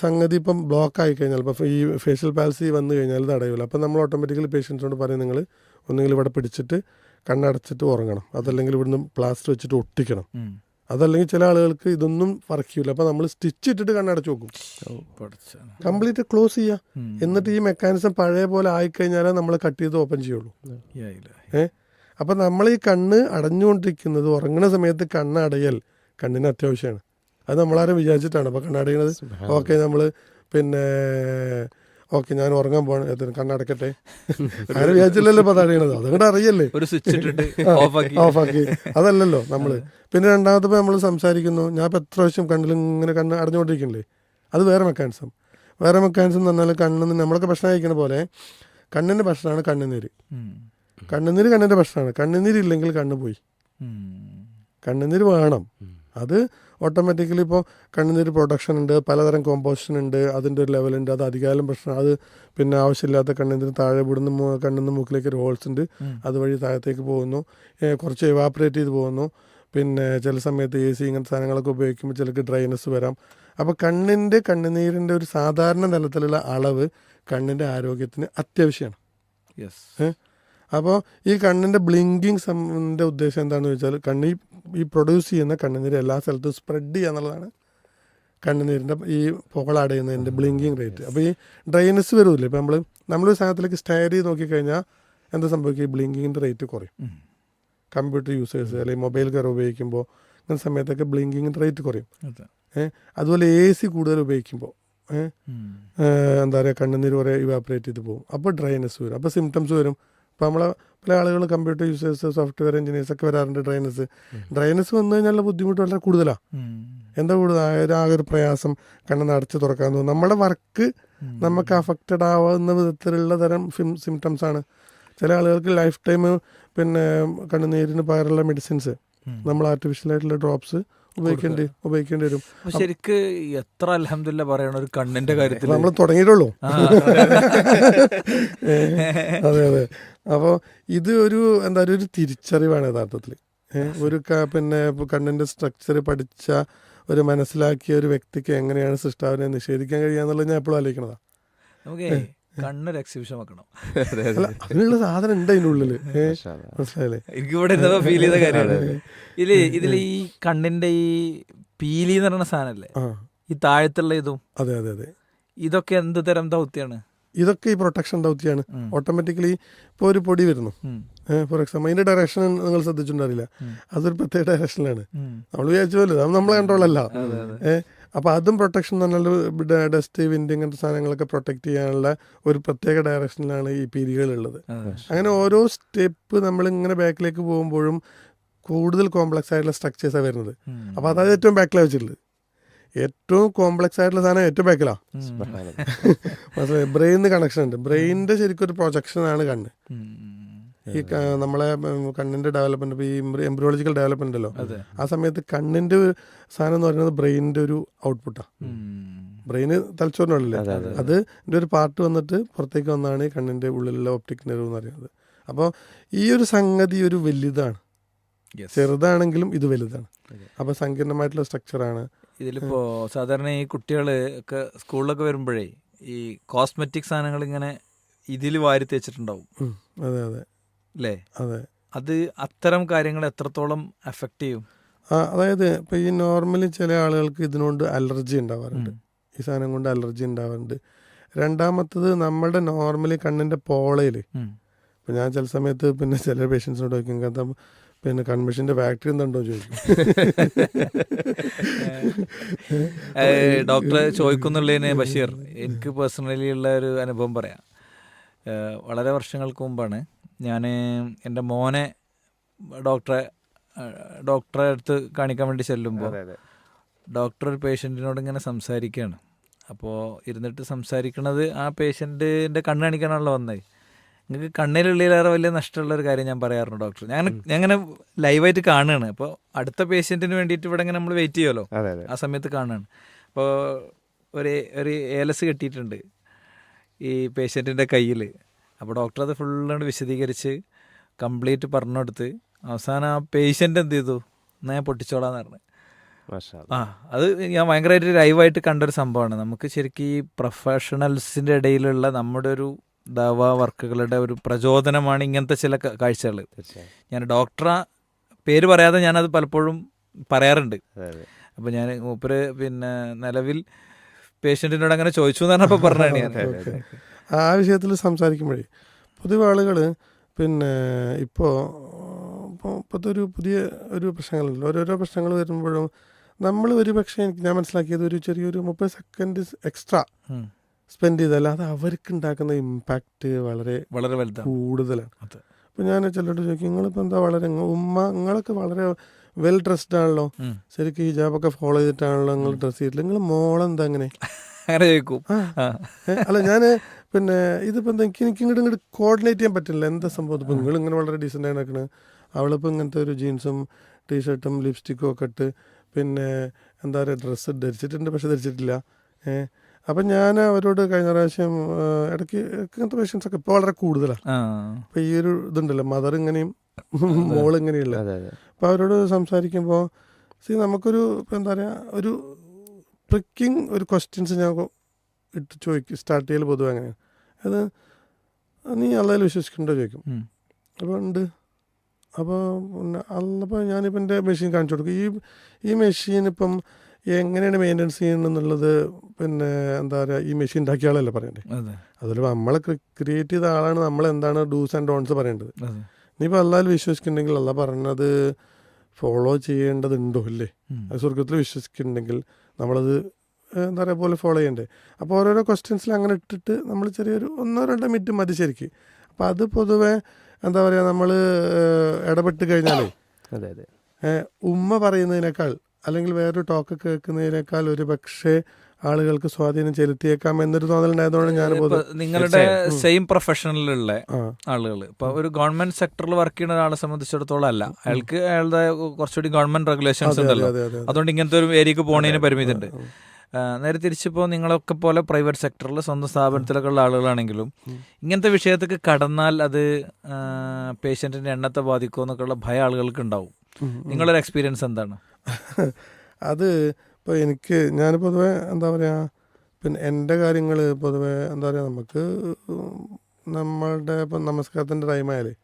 സംഗതി ഇപ്പം ബ്ലോക്ക് ആയി കഴിഞ്ഞാൽ, ഇപ്പോൾ ഈ ഫേഷ്യൽ പാൽസി വന്നു കഴിഞ്ഞാൽ ഇത് അടയില്ല. അപ്പോൾ നമ്മൾ ഓട്ടോമാറ്റിക്കലി പേഷ്യൻസിനോട് പറയും, നിങ്ങൾ ഒന്നുകിൽ ഇവിടെ പിടിച്ചിട്ട് കണ്ണടച്ചിട്ട് ഉറങ്ങണം, അതല്ലെങ്കിൽ ഇവിടുന്ന് പ്ലാസ്റ്റർ വെച്ചിട്ട് ഒട്ടിക്കണം, അതല്ലെങ്കിൽ ചില ആളുകൾക്ക് ഇതൊന്നും വർക്ക് ചെയ്യില്ല. അപ്പോൾ നമ്മൾ സ്റ്റിച്ച് ഇട്ടിട്ട് കണ്ണടച്ച് നോക്കും, കംപ്ലീറ്റ് ക്ലോസ് ചെയ്യുക. എന്നിട്ട് ഈ മെക്കാനിസം പഴയ പോലെ ആയിക്കഴിഞ്ഞാലേ നമ്മൾ കട്ട് ചെയ്ത് ഓപ്പൺ ചെയ്യുള്ളൂ. അപ്പം നമ്മൾ ഈ കണ്ണ് അടഞ്ഞുകൊണ്ടിരിക്കുന്നത്, ഉറങ്ങുന്ന സമയത്ത് കണ്ണ് അടയൽ കണ്ണിന് അത്യാവശ്യമാണ്. അത് നമ്മളാരും വിചാരിച്ചിട്ടാണ് അപ്പോൾ കണ്ണടയുന്നത്. ഓക്കെ, നമ്മൾ പിന്നെ ഓക്കെ ഞാൻ ഉറങ്ങാൻ പോകണം, കണ്ണടക്കട്ടെ, ആരും വിചാരിച്ചില്ലല്ലോ അപ്പോൾ അതറിയണത്. അതുകൊണ്ട് അറിയല്ലേ, ഒരു സ്വിച്ച് ഓഫാക്കി. അതല്ലല്ലോ നമ്മൾ. പിന്നെ രണ്ടാമത്തെ നമ്മൾ സംസാരിക്കുന്നു, ഞാൻ ഇപ്പോൾ എത്ര പ്രാവശ്യം കണ്ണിൽ ഇങ്ങനെ കണ്ണ് അടഞ്ഞുകൊണ്ടിരിക്കണില്ലേ, അത് വേറെ മെക്കാനിസം. വേറെ മെക്കാനിസം എന്ന് പറഞ്ഞാൽ കണ്ണിന് നമ്മളൊക്കെ ഭക്ഷണം കഴിക്കണ പോലെ കണ്ണിൻ്റെ ഭക്ഷണമാണ് കണ്ണുനീര്. കണ്ണുനീര് കണ്ണിൻ്റെ ഭക്ഷണമാണ്. കണ്ണുനീരില്ലെങ്കിൽ കണ്ണ് പോയി. കണ്ണുനീര് വേണം. അത് ഓട്ടോമാറ്റിക്കലി ഇപ്പോൾ കണ്ണുനീര് പ്രൊഡക്ഷൻ ഉണ്ട്, പലതരം കോമ്പോസിഷൻ ഉണ്ട്, അതിൻ്റെ ഒരു ലെവലുണ്ട്. അത് അധികാലം പ്രശ്നം. അത് പിന്നെ ആവശ്യമില്ലാത്ത കണ്ണുനീര് താഴെ വിടുന്ന കണ്ണിന്ന് മൂക്കിലേക്ക് ഒരു ഹോൾസ് ഉണ്ട്, അതുവഴി താഴത്തേക്ക് പോകുന്നു, കുറച്ച് എവാപ്പറേറ്റ് ചെയ്ത് പോകുന്നു. പിന്നെ ചില സമയത്ത് AC ഇങ്ങനത്തെ സാധനങ്ങളൊക്കെ ഉപയോഗിക്കുമ്പോൾ ചിലർക്ക് ഡ്രൈനസ് വരാം. അപ്പോൾ കണ്ണുനീരിൻ്റെ ഒരു സാധാരണ തലത്തിലുള്ള അളവ് കണ്ണിൻ്റെ ആരോഗ്യത്തിന് അത്യാവശ്യമാണ്. അപ്പോൾ ഈ കണ്ണിൻ്റെ ബ്ലിങ്കിങ് ഉദ്ദേശം എന്താണെന്ന് വെച്ചാൽ ഈ പ്രൊഡ്യൂസ് ചെയ്യുന്ന കണ്ണുനീര് എല്ലാ സ്ഥലത്തും സ്പ്രെഡ് ചെയ്യുക എന്നുള്ളതാണ് കണ്ണുനീരിൻ്റെ ഈ പുകളടയുന്നതിൻ്റെ ബ്ലിങ്കിങ് റേറ്റ്. അപ്പോൾ ഈ ഡ്രൈനസ് വരുമല്ലേ, ഇപ്പോൾ നമ്മളൊരു സാധനത്തിലേക്ക് സ്റ്റെയർ ചെയ്ത് നോക്കിക്കഴിഞ്ഞാൽ എന്താ സംഭവിക്കുക, ഈ ബ്ലിങ്കിങ്ങിൻ്റെ റേറ്റ് കുറയും. കമ്പ്യൂട്ടർ യൂസേഴ്സ് അല്ലെങ്കിൽ മൊബൈൽ കയറി ഉപയോഗിക്കുമ്പോൾ ഇങ്ങനത്തെ സമയത്തൊക്കെ ബ്ലിങ്കിങ്ങിൻ്റെ റേറ്റ് കുറയും. അതുപോലെ AC കൂടുതൽ ഉപയോഗിക്കുമ്പോൾ എന്താ പറയുക, കണ്ണുനീര് കുറേ ഇവാപ്പറേറ്റ് ചെയ്ത് പോകും. അപ്പോൾ ഡ്രൈനസ് വരും, അപ്പോൾ സിംറ്റംസ് വരും. ഇപ്പോൾ നമ്മളെ പല ആളുകൾ കമ്പ്യൂട്ടർ യൂസേഴ്സ്, സോഫ്റ്റ്വെയർ എഞ്ചിനീയേഴ്സ് ഒക്കെ വരാറുണ്ട്. ഡ്രൈനസ് വന്നു കഴിഞ്ഞാൽ ബുദ്ധിമുട്ട് വളരെ കൂടുതലാണ്. എന്താ കൂടുതൽ ആകെ ഒരു പ്രയാസം, കണ്ണ് അടച്ച് തുറക്കാൻ തോന്നും. നമ്മുടെ വർക്ക് നമുക്ക് അഫക്റ്റഡ് ആവുന്ന വിധത്തിലുള്ള തരം സിംറ്റംസ് ആണ്. ചില ആളുകൾക്ക് ലൈഫ് ടൈം പിന്നെ കണ്ണുനീരിന് പകരമുള്ള മെഡിസിൻസ്, നമ്മൾ ആർട്ടിഫിഷ്യലായിട്ടുള്ള ഡ്രോപ്സ് ഉപയോഗിക്കേണ്ടി വരും. ശരിക്ക് എത്ര അൽഹംദുലില്ലാ പറയണ ഒരു കണ്ണിന്റെ കാര്യത്തിൽ നമ്മൾ തുടങ്ങിയിട്ടുള്ളൂ. അതെ അതെ. അപ്പോൾ ഇത് ഒരു എന്താ പറയുക, ഒരു തിരിച്ചറിവാണ് യഥാർത്ഥത്തിൽ. ഒരു പിന്നെ കണ്ണിൻ്റെ സ്ട്രക്ചർ പഠിച്ച ഒരു മനസ്സിലാക്കിയ ഒരു വ്യക്തിക്ക് എങ്ങനെയാണ് സൃഷ്ടാവിനെ നിഷേധിക്കാൻ കഴിയുക എന്നുള്ളത് ഞാൻ എപ്പോഴും ആലോചിക്കണതാണ്. നമുക്ക് കണ്ണൊരു എക്സിബിഷൻ വെക്കണം. അതിനുള്ള സാധനം ഉണ്ട് അതിൻ്റെ ഉള്ളില്, മനസ്സിലായില്ലേ? എനിക്കിവിടെ എന്താ ഫീൽ ചെയ്ത കാര്യമാണ് ഇതിൽ ഈ കണ്ണിന്റെ ഈ പീലി എന്ന് പറയുന്ന സാധനല്ലേ, ഈ താഴത്തുള്ള ഇതും, അതെ അതെ അതെ, ഇതൊക്കെ എന്ത് തരം ദൗത്യാണ്? ഇതൊക്കെ ഈ പ്രൊട്ടക്ഷൻ ദൗത്യാണ്. ഓട്ടോമാറ്റിക്കലി ഇപ്പോൾ ഒരു പൊടി വരുന്നു, ഫോർ എക്സാമ്പിൾ, അതിന്റെ ഡയറക്ഷൻ നിങ്ങൾ ശ്രദ്ധിച്ചിട്ടുണ്ടാവില്ല, അതൊരു പ്രത്യേക ഡയറക്ഷനിലാണ്. നമ്മൾ വിചാരിച്ച പോലെ അത് നമ്മളെ കൺട്രോളല്ല. അപ്പോൾ അതും പ്രൊട്ടക്ഷൻ എന്ന് പറഞ്ഞാൽ ഡസ്റ്റ്, വിൻഡ് ഇങ്ങനത്തെ സാധനങ്ങളൊക്കെ പ്രൊട്ടക്റ്റ് ചെയ്യാനുള്ള ഒരു പ്രത്യേക ഡയറക്ഷനിലാണ് ഈ പീലികളുള്ളത്. അങ്ങനെ ഓരോ സ്റ്റെപ്പ് നമ്മളിങ്ങനെ ബാക്കിലേക്ക് പോകുമ്പോഴും കൂടുതൽ കോംപ്ലക്സ് ആയിട്ടുള്ള സ്ട്രക്ചേഴ്സാണ് വരുന്നത്. അപ്പോൾ അതായത് ഏറ്റവും ബാക്കിലാണ് വെച്ചിട്ടുള്ളത്. ഏറ്റവും കോംപ്ലക്സ് ആയിട്ടുള്ള സാധനം ഏറ്റവും ബാക്കിലാണ്. മനസ്സിലായി? ബ്രെയിനിന് കണക്ഷൻ ഉണ്ട്. ബ്രെയിനിന്റെ ശരിക്കും ഒരു പ്രൊജക്ഷനാണ് കണ്ണ്. ഈ നമ്മളെ കണ്ണിന്റെ ഡെവലപ്മെന്റ്, ഇപ്പോൾ ഈ എംബ്രിയോളജിക്കൽ ഡെവലപ്മെന്റ് ഉണ്ടല്ലോ, ആ സമയത്ത് കണ്ണിന്റെ സാധനം എന്ന് പറയുന്നത് ബ്രെയിനിന്റെ ഒരു ഔട്ട്പുട്ടാണ്. ബ്രെയിന് തലച്ചോറിനുള്ളില്ലേ, അതിന്റെ ഒരു പാർട്ട് വന്നിട്ട് പുറത്തേക്ക് വന്നാണ് ഈ കണ്ണിന്റെ ഉള്ളിലുള്ള ഒപ്റ്റിക് നെർവ് എന്ന് പറയുന്നത്. അപ്പോൾ ഈ ഒരു സംഗതി ഒരു വലുതാണ്, ചെറുതാണെങ്കിലും ഇത് വലുതാണ്. അപ്പോൾ സങ്കീർണമായിട്ടുള്ള സ്ട്രക്ചറാണ്. ഇതിലിപ്പോ സാധാരണ ഈ കുട്ടികൾ ഒക്കെ സ്കൂളിലൊക്കെ വരുമ്പോഴേ ഈ കോസ്മെറ്റിക് സാധനങ്ങൾ ഇങ്ങനെ ഇതിൽ വാരി തേച്ചിട്ടുണ്ടാവും. അതെ അതെ അല്ലേ? അതെ. അത് അത്തരം കാര്യങ്ങൾ എത്രത്തോളം എഫക്റ്റ് ചെയ്യും? അതായത് ഇപ്പോൾ ഈ നോർമലി ചില ആളുകൾക്ക് ഇതിനോട് അലർജി ഉണ്ടാവാറുണ്ട്, ഈ സാധനം കൊണ്ട് അലർജി ഉണ്ടാവാറുണ്ട്. രണ്ടാമത്തത് നമ്മുടെ നോർമലി കണ്ണിൻ്റെ പോളയിൽ, ഇപ്പം ഞാൻ ചില സമയത്ത് പിന്നെ ചില പേഷ്യൻസിനോട് ചോദിക്കും, കാരണം പിന്നെ കൺമിഷൻ്റെ ഫാക്ടറി എന്തുണ്ടോ ചോദിക്കും. ഡോക്ടറെ ചോദിക്കുന്നുള്ളതിന് ബഷീർ, എനിക്ക് പേഴ്സണലി ഉള്ള ഒരു അനുഭവം പറയാം. വളരെ വർഷങ്ങൾക്ക് മുമ്പാണ് ഞാൻ എൻ്റെ മോനെ ഡോക്ടറെ അടുത്ത് കാണിക്കാൻ വേണ്ടി ചെല്ലുമ്പോൾ ഡോക്ടർ ഒരു പേഷ്യൻറ്റിനോട് ഇങ്ങനെ സംസാരിക്കുകയാണ്. അപ്പോൾ ഇരുന്നിട്ട് സംസാരിക്കണത് ആ പേഷ്യൻറ്റിൻ്റെ കണ്ണ് കാണിക്കാനാണല്ലോ വന്നത്. നിങ്ങൾക്ക് കണ്ണിലുള്ളിലേറെ വലിയ നഷ്ടമുള്ളൊരു കാര്യം ഞാൻ പറയാറുണ്ട് ഡോക്ടർ. ഞാൻ അങ്ങനെ ലൈവായിട്ട് കാണുകയാണ്. അപ്പോൾ അടുത്ത പേഷ്യൻറ്റിന് വേണ്ടിയിട്ട് ഇവിടെ ഇങ്ങനെ നമ്മൾ വെയിറ്റ് ചെയ്യുമല്ലോ, ആ സമയത്ത് കാണുകയാണ്. അപ്പോൾ ഒരു ഏലസ് കെട്ടിയിട്ടുണ്ട് ഈ പേഷ്യൻറ്റിൻ്റെ കയ്യിൽ. അപ്പോൾ ഡോക്ടർ അത് ഫുള്ളാണ്ട് വിശദീകരിച്ച് കംപ്ലീറ്റ് പറഞ്ഞു കൊടുത്ത് അവസാനം ആ പേഷ്യൻ്റ് എന്ത് ചെയ്തു, എന്നാ ഞാൻ പൊട്ടിച്ചോളാന്ന് പറഞ്ഞു. മാഷാ ആ അത് ഞാൻ ഭയങ്കരമായിട്ട് ലൈവായിട്ട് കണ്ടൊരു സംഭവമാണ്. നമുക്ക് ശരിക്കും ഈ പ്രൊഫഷണൽസിൻ്റെ ഇടയിലുള്ള നമ്മുടെ ഒരു ദവാ വർക്കുകളുടെ ഒരു പ്രചോദനമാണ് ഇങ്ങനത്തെ ചില കാഴ്ചകൾ. തീർച്ചയായും. ഞാൻ ഡോക്ടറെ പേര് പറയാതെ ഞാനത് പലപ്പോഴും പറയാറുണ്ട്. അതെ അതെ. അപ്പോൾ ഞാൻ മൂപ്പര് പിന്നെ നിലവിൽ പേഷ്യൻറ്റിനോട് അങ്ങനെ ചോദിച്ചു എന്ന് പറഞ്ഞപ്പോൾ പറഞ്ഞാണ് ഞാൻ. ആ വിഷയത്തിൽ സംസാരിക്കുമ്പോഴേ പൊതുവെ ആളുകൾ പിന്നെ ഇപ്പോഴത്തെ ഒരു പുതിയ ഒരു പ്രശ്നങ്ങളുണ്ട്. ഓരോരോ പ്രശ്നങ്ങൾ വരുമ്പോഴും നമ്മൾ ഒരു പക്ഷേ ഞാൻ മനസ്സിലാക്കിയത് ഒരു ചെറിയൊരു 30 സെക്കൻഡ് എക്സ്ട്രാ സ്പെൻഡ് ചെയ്താൽ അത് അവർക്ക് ഉണ്ടാക്കുന്ന ഇമ്പാക്റ്റ് വളരെ വളരെ വലുതാണ്. കൂടുതലാണ്. അതെ. അപ്പോൾ ഞാൻ ചിലരോട് ചോദിക്കും, നിങ്ങളിപ്പോൾ എന്താ വളരെ നിങ്ങളൊക്കെ വളരെ വെൽ ഡ്രസ്ഡ് ആണല്ലോ, ശരിക്കും ഹിജാബൊക്കെ ഫോളോ ചെയ്തിട്ടാണല്ലോ നിങ്ങൾ ഡ്രസ്സ് ചെയ്തിട്ടില്ല, നിങ്ങൾ മോളെന്താ അങ്ങനെ അങ്ങനെ ചോദിക്കും. അല്ല ഞാൻ പിന്നെ ഇതിപ്പോൾ എന്താ എനിക്ക് ഇങ്ങോട്ട് കോർഡിനേറ്റ് ചെയ്യാൻ പറ്റില്ല, എന്താ സംഭവം. ഇപ്പോൾ നിങ്ങൾ ഇങ്ങനെ വളരെ ഡീസൻ്റ് ആയി നടക്കണത്, അവളിപ്പോൾ ഇങ്ങനത്തെ ഒരു ജീൻസും ടീഷർട്ടും ലിപ്സ്റ്റിക്കും ഒക്കെ ഇട്ട് പിന്നെ എന്താ പറയുക ഡ്രസ്സ് ധരിച്ചിട്ടുണ്ട് പക്ഷെ ധരിച്ചിട്ടില്ല. അപ്പം ഞാൻ അവരോട് കഴിഞ്ഞ പ്രാവശ്യം ഇടയ്ക്ക് ഇങ്ങനത്തെ പേഷ്യൻസൊക്കെ ഇപ്പോൾ വളരെ കൂടുതലാണ്. അപ്പോൾ ഈ ഒരു ഇതുണ്ടല്ലോ മദർ ഇങ്ങനെയും മോൾ ഇങ്ങനെയുള്ള. അപ്പോൾ അവരോട് സംസാരിക്കുമ്പോൾ നമുക്കൊരു ഇപ്പം എന്താ പറയുക ഒരു ട്രിക്കിങ് ഒരു ക്വസ്റ്റ്യൻസ് ഞാൻ ഇട്ട് ചോദിക്കും. സ്റ്റാർട്ട് ചെയ്യൽ പൊതുവെ അങ്ങനെയാണ്. അത് നീ അള്ളയിൽ വിശ്വസിക്കണ്ടോ ചോദിക്കും. അപ്പോൾ ഉണ്ട്. അപ്പോൾ പിന്നെ അപ്പോൾ ഞാനിപ്പോൾ എൻ്റെ മെഷീൻ കാണിച്ചു കൊടുക്കും. ഈ മെഷീൻ ഇപ്പം എങ്ങനെയാണ് മെയിൻ്റെനൻസ് ചെയ്യണമെന്നുള്ളത് പിന്നെ എന്താ പറയുക ഈ മെഷീൻ ഉണ്ടാക്കിയ ആളല്ലേ പറയണ്ടേ. അതിൽ നമ്മളെ ക്രിയേറ്റ് ചെയ്ത ആളാണ് നമ്മൾ എന്താണ് ഡൂസ് ആൻഡ് ഡോൺസ് പറയേണ്ടത്. ഇനിയിപ്പോൾ അള്ളാഹിൽ വിശ്വസിക്കുന്നുണ്ടെങ്കിൽ അള്ളാഹ് പറഞ്ഞത് ഫോളോ ചെയ്യേണ്ടതുണ്ടോ ഇല്ലേ. അത് സ്വർഗത്തിൽ വിശ്വസിക്കുന്നുണ്ടെങ്കിൽ നമ്മളത് എന്താ പറയുക പോലെ ഫോളോ ചെയ്യണ്ടേ. അപ്പോൾ ഓരോരോ ക്വസ്റ്റ്യൻസിൽ അങ്ങനെ ഇട്ടിട്ട് നമ്മൾ ചെറിയൊരു 1-2 മിനിറ്റ് മതി ശരിക്ക്. അപ്പോൾ അത് പൊതുവെ എന്താ പറയുക നമ്മൾ ഇടപെട്ട് കഴിഞ്ഞാലേ ഉമ്മ പറയുന്നതിനേക്കാൾ അല്ലെങ്കിൽ വേറൊരു ടോക്ക് കേൾക്കുന്നതിനേക്കാൾ ഒരു പക്ഷേ ആളുകൾക്ക് സ്വാധീനം ചെലുത്തിയേക്കാം എന്നൊരു തോന്നലുണ്ടായതുകൊണ്ട് ഞാൻ നിങ്ങളുടെ സെയിം പ്രൊഫഷനിലുള്ള ആളുകൾ ഇപ്പൊ ഒരു ഗവൺമെന്റ് സെക്ടറിൽ വർക്ക് ചെയ്യുന്ന ഒരാളെ സംബന്ധിച്ചിടത്തോളം അല്ല, അയാൾക്ക് അയാളുടെ കുറച്ചുകൂടി ഗവൺമെന്റ് റെഗുലേഷൻസ് ഉണ്ടല്ലോ, അതുകൊണ്ട് ഇങ്ങനത്തെ ഒരു ഏരിയക്ക് പോണതിന് പരിമിതി ഉണ്ട്. നേരെ തിരിച്ചിപ്പോൾ നിങ്ങളൊക്കെ പോലെ പ്രൈവറ്റ് സെക്ടറിൽ സ്വന്തം സ്ഥാപനത്തിലൊക്കെ ഉള്ള ആളുകളാണെങ്കിലും ഇങ്ങനത്തെ വിഷയത്തേക്ക് കടന്നാൽ അത് പേഷ്യൻറ്റിൻ്റെ എണ്ണത്തെ ബാധിക്കുമോ എന്നൊക്കെയുള്ള ഭയം ആളുകൾക്ക് ഉണ്ടാവും. നിങ്ങളൊരു എക്സ്പീരിയൻസ് എന്താണ്? അത് ഇപ്പോൾ ഞാൻ പൊതുവെ എന്താ പറയുക പിന്നെ എൻ്റെ കാര്യങ്ങൾ പൊതുവെ എന്താ പറയുക നമുക്ക് നമ്മളുടെ ഇപ്പം നമസ്കാരത്തിൻ്റെ ടൈമായാലേ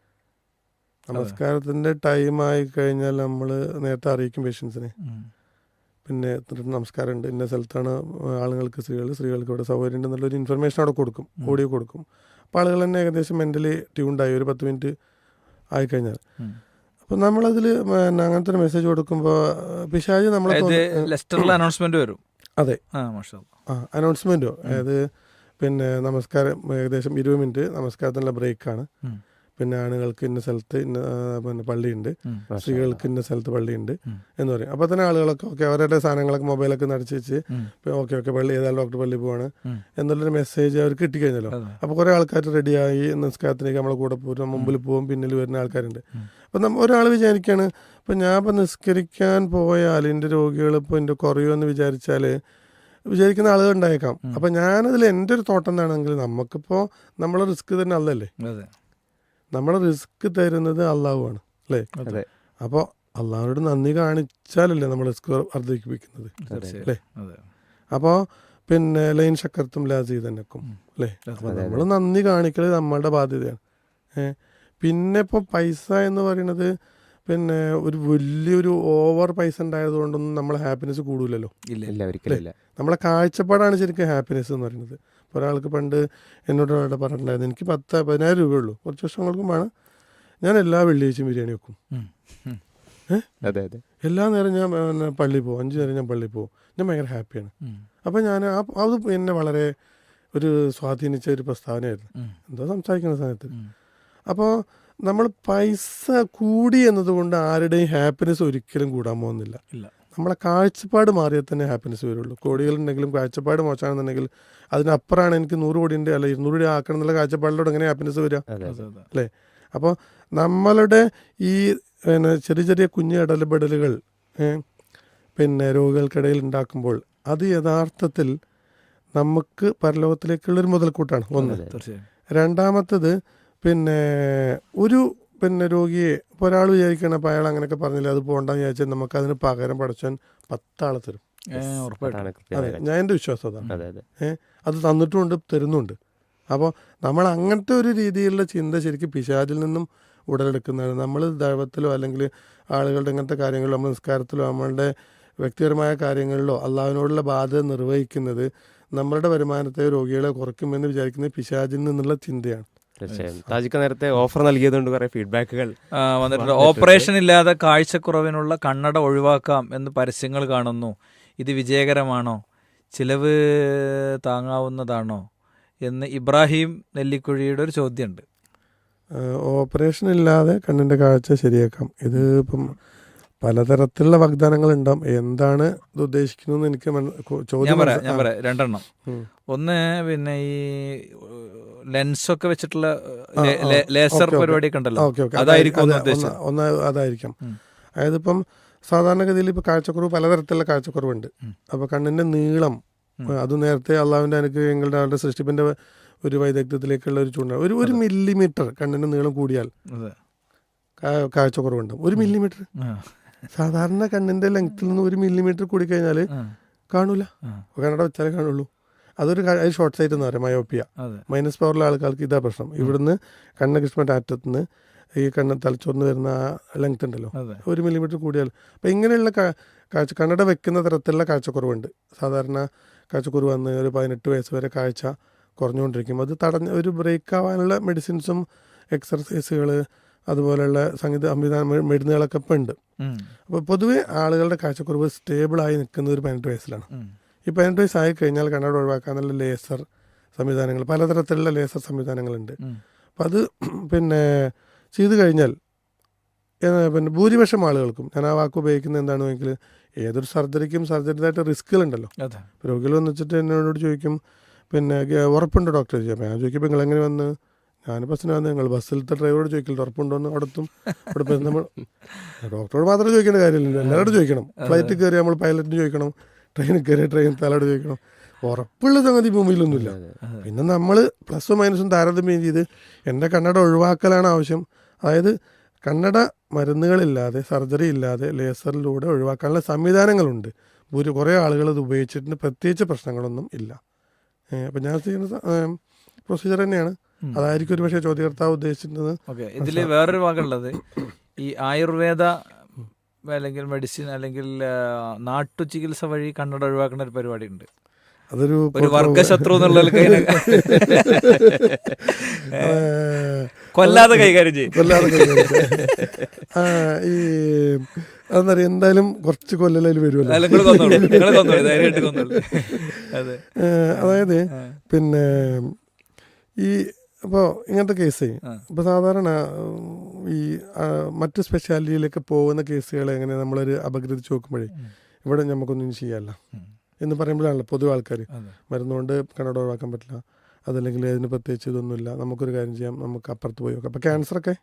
നമസ്കാരത്തിൻ്റെ ടൈമായി കഴിഞ്ഞാൽ നമ്മൾ നേരത്തെ അറിയിക്കും പേഷ്യൻസിനെ. പിന്നെ നമസ്കാരമുണ്ട്, ഇന്ന സ്ഥലത്താണ് ആളുകൾക്ക് സ്ത്രീകൾക്ക് ഇവിടെ സൗകര്യം ഉണ്ടെന്നുള്ളൊരു ഇൻഫർമേഷൻ അവിടെ കൊടുക്കും, ഓഡിയോ കൊടുക്കും. അപ്പോൾ ആളുകൾ തന്നെ ഏകദേശം മെൻ്റലി ട്യൂൺഡായി ഒരു 10 മിനിറ്റ് ആയിക്കഴിഞ്ഞാൽ. അപ്പോൾ നമ്മളതിൽ അങ്ങനത്തെ ഒരു മെസ്സേജ് കൊടുക്കുമ്പോൾ പിശാച് നമ്മളെ അനൗൺസ്മെന്റ് വരും. അതെ അനൗൺസ്മെൻറ്റോ അതായത് പിന്നെ നമസ്കാരം ഏകദേശം 20 മിനിറ്റ് നമസ്കാരത്തിനുള്ള ബ്രേക്കാണ്. പിന്നെ ആണുങ്ങൾക്ക് ഇന്ന സ്ഥലത്ത് പിന്നെ പള്ളിയുണ്ട്, സ്ത്രീകൾക്ക് ഇന്ന സ്ഥലത്ത് പള്ളിയുണ്ട് എന്ന് പറയും. അപ്പോൾ തന്നെ ആളുകളൊക്കെ ഓക്കെ അവരുടെ സാധനങ്ങളൊക്കെ മൊബൈലൊക്കെ നടച്ച് വെച്ച് ഓക്കെ പള്ളി ഏതായാലും ഡോക്ടർ പള്ളി പോവാണ് എന്നുള്ളൊരു മെസ്സേജ് അവർക്ക് കിട്ടിക്കഴിഞ്ഞല്ലോ. അപ്പോൾ കുറേ ആൾക്കാർ റെഡിയായി നിസ്കാരത്തിലേക്ക് നമ്മളെ കൂടെ പോകും, മുമ്പിൽ പോകും, പിന്നിൽ വരുന്ന ആൾക്കാരുണ്ട്. അപ്പം ഒരാൾ വിചാരിക്കുകയാണ് ഇപ്പം ഞാൻ ഇപ്പം നിസ്കരിക്കാൻ പോയാൽ എൻ്റെ രോഗികൾ ഇപ്പോൾ എൻ്റെ കുറയുമെന്ന് വിചാരിക്കുന്ന ആളുകൾ ഉണ്ടായേക്കാം. അപ്പം ഞാനതിൽ എൻ്റെ ഒരു തോട്ടം എന്താണെങ്കിൽ നമുക്കിപ്പോൾ നമ്മളെ റിസ്ക് തന്നെ അല്ലല്ലേ, നമ്മളെ റിസ്ക് തരുന്നത് അള്ളാഹുവാണ് അല്ലേ. അപ്പോൾ അള്ളാഹുവിനോട് നന്ദി കാണിച്ചാലല്ലേ നമ്മൾ റിസ്ക് വർദ്ധിപ്പിക്കുന്നത് അല്ലേ. അപ്പോൾ പിന്നെ ലൈൻ ശക്കർത്തും ലാസീതനക്കും അല്ലേ. അപ്പോൾ നമ്മൾ നന്ദി കാണിക്കൽ നമ്മളുടെ ബാധ്യതയാണ്. പിന്നെ ഇപ്പോൾ പൈസ എന്ന് പറയുന്നത് പിന്നെ ഒരു വലിയൊരു ഓവർ പൈസ ഉണ്ടായതുകൊണ്ടൊന്നും നമ്മളെ ഹാപ്പിനെസ് കൂടില്ലല്ലോ. നമ്മളെ കാഴ്ചപ്പാടാണ് ശരിക്കും ഹാപ്പിനെസ് എന്ന് പറയുന്നത്. ഒരാൾക്ക് പണ്ട് എന്നോട് അവിടെ പറഞ്ഞിട്ടുണ്ടായിരുന്നു എനിക്ക് 10,000-15,000 രൂപയുള്ളൂ, കുറച്ച് വർഷങ്ങൾക്കും വേണം, ഞാൻ എല്ലാ വെള്ളിയാഴ്ചയും ബിരിയാണി വെക്കും. എല്ലാ നേരം ഞാൻ പള്ളിയിൽ പോകും, 5 നേരം ഞാൻ പള്ളിയിൽ പോകും, ഞാൻ ഭയങ്കര ഹാപ്പിയാണ്. അപ്പം ഞാൻ അത് എന്നെ വളരെ ഒരു സ്വാധീനിച്ച ഒരു പ്രസ്താവനയായിരുന്നു എന്തോ സംസാരിക്കുന്ന സമയത്ത്. അപ്പോൾ നമ്മൾ പൈസ കൂടി എന്നതുകൊണ്ട് ആരുടെയും ഹാപ്പിനെസ് ഒരിക്കലും കൂടാൻ പോകുന്നില്ല. നമ്മളെ കാഴ്ചപ്പാട് മാറിയാൽ തന്നെ ഹാപ്പിനെസ് വരുള്ളൂ. കോടികളുണ്ടെങ്കിലും കാഴ്ചപ്പാട് മോശമാണെന്നുണ്ടെങ്കിൽ അതിനപ്പുറമാണ് എനിക്ക് 100 കോടി ഉണ്ട് അല്ല 200 കോടി ആക്കണം എന്നുള്ള കാഴ്ചപ്പാടിലൂടെ എങ്ങനെ ഹാപ്പിനെസ് വരിക അല്ലേ. അപ്പോൾ നമ്മളുടെ ഈ പിന്നെ ചെറിയ ചെറിയ കുഞ്ഞു ഇടപെടലുകൾ പിന്നെ രോഗികൾക്കിടയിൽ ഉണ്ടാക്കുമ്പോൾ അത് യഥാർത്ഥത്തിൽ നമുക്ക് പരലോകത്തിലേക്കുള്ളൊരു മുതൽക്കൂട്ടാണ് ഒന്ന്. രണ്ടാമത്തത് പിന്നെ ഒരു പിന്നെ രോഗിയെ ഇപ്പോൾ ഒരാൾ വിചാരിക്കണം അപ്പോൾ അയാൾ അങ്ങനെയൊക്കെ പറഞ്ഞില്ല അത് പോകണ്ടെന്ന് വിചാരിച്ചാൽ നമുക്ക് അതിന് പകരം പഠിച്ചാൽ 10 ആളെ തരും. ഉറപ്പായിട്ടും അതാണ് അതെ, കൃത്യമായ കാര്യം. ഞാൻ എൻ്റെ വിശ്വാസം അതാണ്. അതെ അതെ. അത് തന്നിട്ടുമുണ്ട് തരുന്നുണ്ട്. അപ്പോൾ നമ്മൾ അങ്ങനത്തെ ഒരു രീതിയിലുള്ള ചിന്ത ശരിക്കും പിശാചിൽ നിന്നും ഉടലെടുക്കുന്നതാണ്. നമ്മൾ ദൈവത്തിലോ അല്ലെങ്കിൽ ആളുകളുടെ ഇങ്ങനത്തെ കാര്യങ്ങളിലോ നമ്മൾ നിസ്കാരത്തിലോ നമ്മളുടെ വ്യക്തിപരമായ കാര്യങ്ങളിലോ അള്ളാഹുവിനോടുള്ള ബാധ്യത നിർവഹിക്കുന്നത് നമ്മളുടെ വരുമാനത്തെ രോഗികളെ കുറയ്ക്കുമെന്ന് വിചാരിക്കുന്നത് പിശാചിൽ നിന്നുള്ള ചിന്തയാണ്. തീർച്ചയായും. താജിക്ക നേരത്തെ ഓഫർ നൽകിയതുകൊണ്ട് കുറെ ഫീഡ്ബാക്കുകൾ വന്നിട്ടുണ്ട്. ഓപ്പറേഷൻ ഇല്ലാതെ കാഴ്ചക്കുറവിനുള്ള കണ്ണട ഒഴിവാക്കാം എന്ന് പരസ്യങ്ങൾ കാണുന്നു. ഇത് വിജയകരമാണോ? ചിലവ് താങ്ങാവുന്നതാണോ എന്ന് ഇബ്രാഹിം നെല്ലിക്കുഴിയുടെ ഒരു ചോദ്യമുണ്ട്. ഓപ്പറേഷൻ ഇല്ലാതെ കണ്ണിൻ്റെ കാഴ്ച ശരിയാക്കാം. ഇത് ഇപ്പം പലതരത്തിലുള്ള വാഗ്ദാനങ്ങൾ ഉണ്ടാവും. എന്താണ് ഇത് ഉദ്ദേശിക്കുന്നതെന്ന് എനിക്ക് ഞാൻ പറയാം 2 എണ്ണം. ഒന്ന് പിന്നെ ഈ ലെൻസൊക്കെ വെച്ചിട്ടുള്ള ലേസർ പരിപാടിയൊക്കെ ഉണ്ടല്ലോ, അതായിരിക്കും ഒന്ന് അതായിരിക്കാം. അതായത് ഇപ്പം സാധാരണഗതിയിൽ ഇപ്പോൾ കാഴ്ചക്കുറവ് പലതരത്തിലുള്ള കാഴ്ചക്കുറവുണ്ട്. അപ്പോൾ കണ്ണിൻ്റെ നീളം അത് നേരത്തെ അള്ളാഹുവിൻ്റെ അനുഗ്രഹങ്ങളുടെ അവരുടെ സൃഷ്ടിപ്പിൻ്റെ ഒരു വൈദഗ്ധ്യത്തിലേക്കുള്ള ഒരു ചൂണ്ട ഒരു മില്ലിമീറ്റർ കണ്ണിൻ്റെ നീളം കൂടിയാൽ കാഴ്ചക്കുറവുണ്ടാവും. 1 മില്ലിമീറ്റർ സാധാരണ കണ്ണിൻ്റെ ലെങ്ത്തിൽ നിന്ന് 1 മില്ലിമീറ്റർ കൂടി കഴിഞ്ഞാൽ കാണൂല, കണ്ണട വെച്ചാലേ കാണുള്ളൂ. അതൊരു ഷോർട്ട് സൈറ്റ് എന്ന് പറയാം, മയോപ്പിയ. മൈനസ് പവറിലെ ആൾക്കാർക്ക് ഇതാ പ്രശ്നം. ഇവിടുന്ന് കണ്ണ് കിഷ്മൻ്റെ അറ്റത്തുനിന്ന് ഈ കണ്ണ് തലച്ചോറിന് വരുന്ന ആ ലെങ്ത് ഉണ്ടല്ലോ 1 മില്ലിമീറ്റർ കൂടിയാൽ. അപ്പം ഇങ്ങനെയുള്ള കണ്ണട വെക്കുന്ന തരത്തിലുള്ള കാഴ്ചക്കുറവുണ്ട്. സാധാരണ കാഴ്ചക്കുറവ് വന്ന് ഒരു 18 വയസ്സ് വരെ കാഴ്ച കുറഞ്ഞുകൊണ്ടിരിക്കും. അത് ഒരു ബ്രേക്ക് ആവാനുള്ള മെഡിസിൻസും എക്സർസൈസുകൾ അതുപോലെയുള്ള സംവിധാനം മരുന്നുകളൊക്കെ ഇപ്പം ഉണ്ട്. അപ്പോൾ പൊതുവെ ആളുകളുടെ കാഴ്ചക്കുറവ് സ്റ്റേബിളായി നിൽക്കുന്നത് ഒരു 18 വയസ്സിലാണ്. ഈ 18 വയസ്സായി കഴിഞ്ഞാൽ കണ്ണട ഒഴിവാക്കാനുള്ള ലേസർ സംവിധാനങ്ങൾ, പലതരത്തിലുള്ള ലേസർ സംവിധാനങ്ങളുണ്ട്. അപ്പം അത് പിന്നെ ചെയ്ത് കഴിഞ്ഞാൽ പിന്നെ ഭൂരിപക്ഷം ആളുകൾക്കും, ഞാൻ ആ വാക്ക് ഉപയോഗിക്കുന്നത് എന്താണെന്നെങ്കിൽ ഏതൊരു സർജറിക്കും സർജറിതായിട്ട് റിസ്ക്കുകളുണ്ടല്ലോ. രോഗികൾ വന്ന് വെച്ചിട്ട് എന്നോട് ചോദിക്കും പിന്നെ ഉറപ്പുണ്ട് ഡോക്ടർ ചോദിക്കാം. ഞാൻ ചോദിക്കുമ്പോൾ നിങ്ങൾ എങ്ങനെ വന്ന്, ഞാൻ ബസ്സിന് വന്ന് നിങ്ങൾ ബസ്സിലത്തെ ഡ്രൈവറോട് ചോദിക്കില്ല ഉറപ്പുണ്ടോ എന്ന്. അവിടെ നമ്മൾ ഡോക്ടറോട് മാത്രമേ ചോദിക്കേണ്ട കാര്യമില്ല, എല്ലാവരോടും ചോദിക്കണം. ഫ്ലൈറ്റിൽ കയറി നമ്മൾ പൈലറ്റിന് ചോദിക്കണം, ട്രെയിനിൽ കയറി ട്രെയിൻ തലയോട് ചോദിക്കണം. ഉറപ്പുള്ള സംഗതി ഭൂമിയിലൊന്നുമില്ല. പിന്നെ നമ്മൾ പ്ലസും മൈനസും താരതമ്യം ചെയ്ത് എൻ്റെ കണ്ണട ഒഴിവാക്കലാണ് ആവശ്യം. അതായത് കണ്ണട മരുന്നുകളില്ലാതെ സർജറി ഇല്ലാതെ ലേസറിലൂടെ ഒഴിവാക്കാനുള്ള സംവിധാനങ്ങളുണ്ട്. കുറേ ആളുകൾ ഇത് ഉപയോഗിച്ചിട്ടുണ്ട്, പ്രത്യേകിച്ച് പ്രശ്നങ്ങളൊന്നും ഇല്ല. അപ്പം ഞാൻ ചെയ്യുന്ന പ്രൊസീജിയർ തന്നെയാണ്. അതായിരിക്കും ഒരു പക്ഷേ ചോദ്യകർത്താവ് ഉദ്ദേശിച്ചിരുന്നത്. ഓക്കെ, ഇതിൽ വേറൊരു ഭാഗമുള്ളത് ഈ ആയുർവേദ അല്ലെങ്കിൽ മെഡിസിൻ അല്ലെങ്കിൽ നാട്ടു ചികിത്സ വഴി കണ്ണട ഒഴിവാക്കുന്ന ഒരു പരിപാടി ഉണ്ട്. അതൊരു വർഗശത്രു എന്നുള്ള കൊല്ലാതെ കൈകാര്യം ചെയ്യും. ഈ അതെന്നറിയാം, എന്തായാലും കുറച്ച് കൊല്ലൽ വരുമല്ലോ. അതായത് പിന്നെ ഈ അപ്പോൾ ഇങ്ങനത്തെ കേസ് ഇപ്പോൾ സാധാരണ ഈ മറ്റ് സ്പെഷ്യാലിറ്റിയിലേക്ക് പോകുന്ന കേസുകളെ എങ്ങനെ നമ്മളൊരു അപഗ്രഥിച്ച് നോക്കുമ്പോഴേ ഇവിടെ നമുക്കൊന്നും ചെയ്യാമല്ല എന്ന് പറയുമ്പോഴാണല്ലോ പൊതുവെ ആൾക്കാർ മരുന്നുകൊണ്ട് കണ്ണട ഒഴിവാക്കാൻ പറ്റില്ല, അതല്ലെങ്കിൽ അതിന് പ്രത്യേകിച്ച് ഇതൊന്നുമില്ല, നമുക്കൊരു കാര്യം ചെയ്യാം, നമുക്ക് അപ്പുറത്ത് പോയി നോക്കാം. അപ്പോൾ ക്യാൻസറൊക്കെ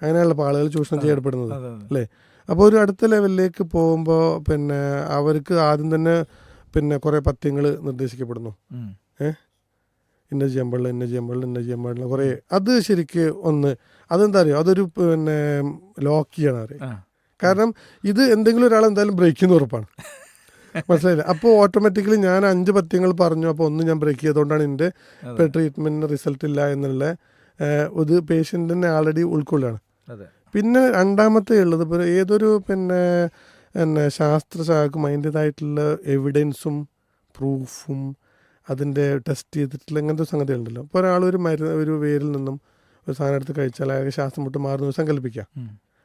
അങ്ങനെയുള്ള ആളുകൾ ചൂഷണം ചെയ്യപ്പെടുന്നത് അല്ലേ. അപ്പോൾ ഒരു അടുത്ത ലെവലിലേക്ക് പോകുമ്പോൾ പിന്നെ അവർക്ക് ആദ്യം തന്നെ പിന്നെ കുറേ പഥ്യങ്ങൾ നിർദ്ദേശിക്കപ്പെടുന്നു. ഇന്ന ചെയ്യാൻ പാടില്ല കുറേ. അത് ശരിക്ക് അതെന്താ അറിയോ, അതൊരു പിന്നെ ലോക്ക് ചെയ്യണം അറിയാം. കാരണം ഇത് എന്തെങ്കിലും ഒരാൾ എന്തായാലും ബ്രേക്ക് ചെയ്യുന്ന ഉറപ്പാണ്, മനസ്സിലായില്ല. അപ്പോൾ ഓട്ടോമാറ്റിക്കലി ഞാൻ 5 പഥ്യങ്ങൾ പറഞ്ഞു, അപ്പോൾ ഒന്ന് ഞാൻ ബ്രേക്ക് ചെയ്തുകൊണ്ടാണ് എൻ്റെ ട്രീറ്റ്മെൻറ്റിന് റിസൾട്ട് ഇല്ല എന്നുള്ള ഇത് പേഷ്യൻറ്റിനെ ആൾറെഡി ഉൾക്കൊള്ളുകയാണ്. പിന്നെ രണ്ടാമത്തെ ഉള്ളത് ഇപ്പോൾ ഏതൊരു പിന്നെ ശാസ്ത്രശാഖക്കും അതിൻ്റേതായിട്ടുള്ള എവിഡൻസും പ്രൂഫും അതിൻ്റെ ടെസ്റ്റ് ചെയ്തിട്ടുള്ള ഇങ്ങനത്തെ സംഗതികളുണ്ടല്ലോ. ഇപ്പോൾ ഒരു വേരിൽ നിന്നും ഒരു സാധനം എടുത്ത് കഴിച്ചാൽ അയാൾക്ക് ശ്വാസം മുട്ട് മാറുന്ന സങ്കല്പിക്കുക.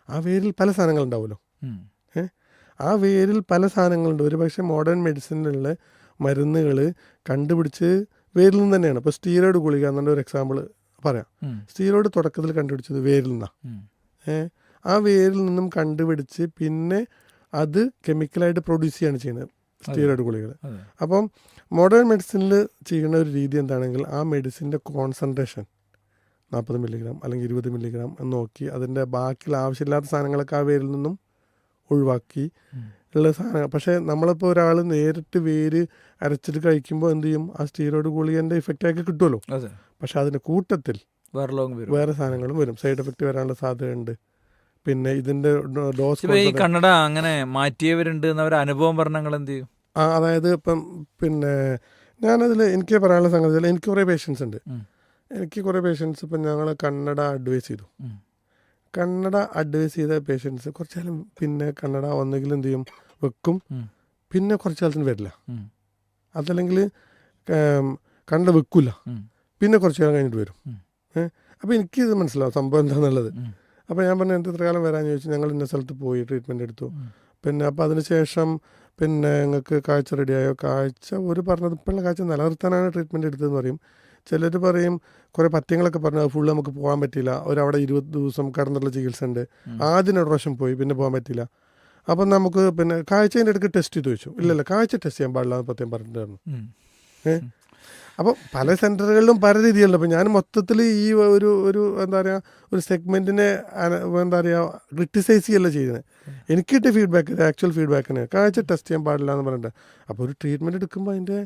ആ വേരിൽ പല സാധനങ്ങളുണ്ടാവുമല്ലോ. ആ വേരിൽ പല സാധനങ്ങളുണ്ട്. ഒരു പക്ഷേ മോഡേൺ മെഡിസിനിലുള്ള മരുന്നുകൾ കണ്ടുപിടിച്ച് വേരിൽ നിന്ന് തന്നെയാണ്. ഇപ്പോൾ സ്റ്റീറോയിഡ് ഗുളിക എന്നുകൊണ്ട് ഒരു എക്സാമ്പിൾ പറയാം. സ്റ്റീറോയിഡ് തുടക്കത്തിൽ കണ്ടുപിടിച്ചത് വേരിൽ നിന്നാണ്. ആ വേരിൽ നിന്നും കണ്ടുപിടിച്ച് പിന്നെ അത് കെമിക്കലായിട്ട് പ്രൊഡ്യൂസ് ചെയ്യാണ് ചെയ്യുന്നത് സ്റ്റീറോയിഡ് ഗുളികൾ. അപ്പം മോഡേൺ മെഡിസിനിൽ ചെയ്യുന്ന ഒരു രീതി എന്താണെങ്കിൽ ആ മെഡിസിൻ്റെ കോൺസെൻട്രേഷൻ 40 മില്ലിഗ്രാം അല്ലെങ്കിൽ 20 മില്ലിഗ്രാം എന്ന് നോക്കി അതിൻ്റെ ബാക്കിയുള്ള ആവശ്യമില്ലാത്ത സാധനങ്ങളൊക്കെ ആ വേരിൽ നിന്നും ഒഴിവാക്കി ഉള്ള സാധനങ്ങൾ. പക്ഷേ നമ്മളിപ്പോൾ ഒരാൾ നേരിട്ട് വേര് അരച്ചിട്ട് കഴിക്കുമ്പോൾ എന്ത് ചെയ്യും, ആ സ്റ്റീറോയിഡ് ഗുളികൻ്റെ ഇഫക്റ്റൊക്കെ കിട്ടുമല്ലോ. പക്ഷെ അതിൻ്റെ കൂട്ടത്തിൽ വേറെ ലോങ് വരും. വേറെ സാധനങ്ങളും വരും, സൈഡ് എഫക്റ്റ് വരാനുള്ള സാധ്യതയുണ്ട്. പിന്നെ ഇതിൻ്റെ ഡോസ് ഈ കണ്ണട അങ്ങനെ മാറ്റിയവരുണ്ട് എന്നവർ അനുഭവം പറഞ്ഞാൽ നിങ്ങൾ എന്ത് ചെയ്യും? അതായത് ഇപ്പം പിന്നെ ഞാനതിൽ എനിക്ക് പറയാനുള്ള സംഗതിയിൽ എനിക്ക് കുറേ പേഷ്യൻസ് ഉണ്ട്. എനിക്ക് കുറേ പേഷ്യൻസ് ഇപ്പം ഞങ്ങൾ കണ്ണട അഡ്വൈസ് ചെയ്തു. കണ്ണട അഡ്വൈസ് ചെയ്ത പേഷ്യൻസ് കുറച്ച് കാലം പിന്നെ കണ്ണട ഒന്നെങ്കിൽ എന്ത് ചെയ്യും, വെക്കും, പിന്നെ കുറച്ച് കാലത്തിന് വരില്ല. അതല്ലെങ്കിൽ കണ്ണട വെക്കില്ല, പിന്നെ കുറച്ച് കാലം കഴിഞ്ഞിട്ട് വരും. അപ്പോൾ എനിക്കിത് മനസ്സിലാവും സംഭവം എന്താണെന്നുള്ളത്. അപ്പോൾ ഞാൻ പറഞ്ഞു എന്ത് ഇത്ര കാലം വരാമെന്ന് ചോദിച്ചു. ഞങ്ങൾ ഇന്ന സ്ഥലത്ത് പോയി ട്രീറ്റ്മെൻറ്റ് എടുത്തു. പിന്നെ അപ്പോൾ അതിന് ശേഷം പിന്നെ ഞങ്ങൾക്ക് കാഴ്ച റെഡിയായോ, കാഴ്ച ഒരു പറഞ്ഞത് ഇപ്പോഴുള്ള കാഴ്ച നിലനിർത്താനാണ് ട്രീറ്റ്മെൻറ്റ് എടുത്തതെന്ന് പറയും. ചിലർ പറയും കുറേ പത്യങ്ങളൊക്കെ പറഞ്ഞു അത് ഫുള്ള് നമുക്ക് പോകാൻ പറ്റില്ല, ഒരവിടെ 20 ദിവസം കടന്നുള്ള ചികിത്സ ഉണ്ട്, ആദ്യം ഒരു പ്രാവശ്യം പോയി പിന്നെ പോകാൻ പറ്റില്ല. അപ്പം നമുക്ക് പിന്നെ കാഴ്ചേൻ്റെ ഇടയ്ക്ക് ടെസ്റ്റ് ചെയ്ത് വെച്ചു. ഇല്ലല്ല കാഴ്ച ടെസ്റ്റ് ചെയ്യാൻ പാടില്ല എന്ന് പ്രത്യേകം പറഞ്ഞിട്ടുണ്ടായിരുന്നു. അപ്പോൾ പല സെൻറ്ററുകളിലും പല രീതികളുണ്ട്. അപ്പോൾ ഞാൻ മൊത്തത്തിൽ ഈ ഒരു എന്താ പറയുക ഒരു സെഗ്മെൻറ്റിനെ എന്താ പറയുക ക്രിട്ടിസൈസ് ചെയ്യല്ല ചെയ്യുന്നത്. എനിക്ക് കിട്ടിയ ഫീഡ്ബാക്ക് ആക്ച്വൽ ഫീഡ്ബാക്കിന് കാഴ്ച ടെസ്റ്റ് ചെയ്യാൻ പാടില്ല എന്ന് പറഞ്ഞിട്ട്. അപ്പോൾ ഒരു ട്രീറ്റ്മെൻറ്റ് എടുക്കുമ്പോൾ അതിൻ്റെ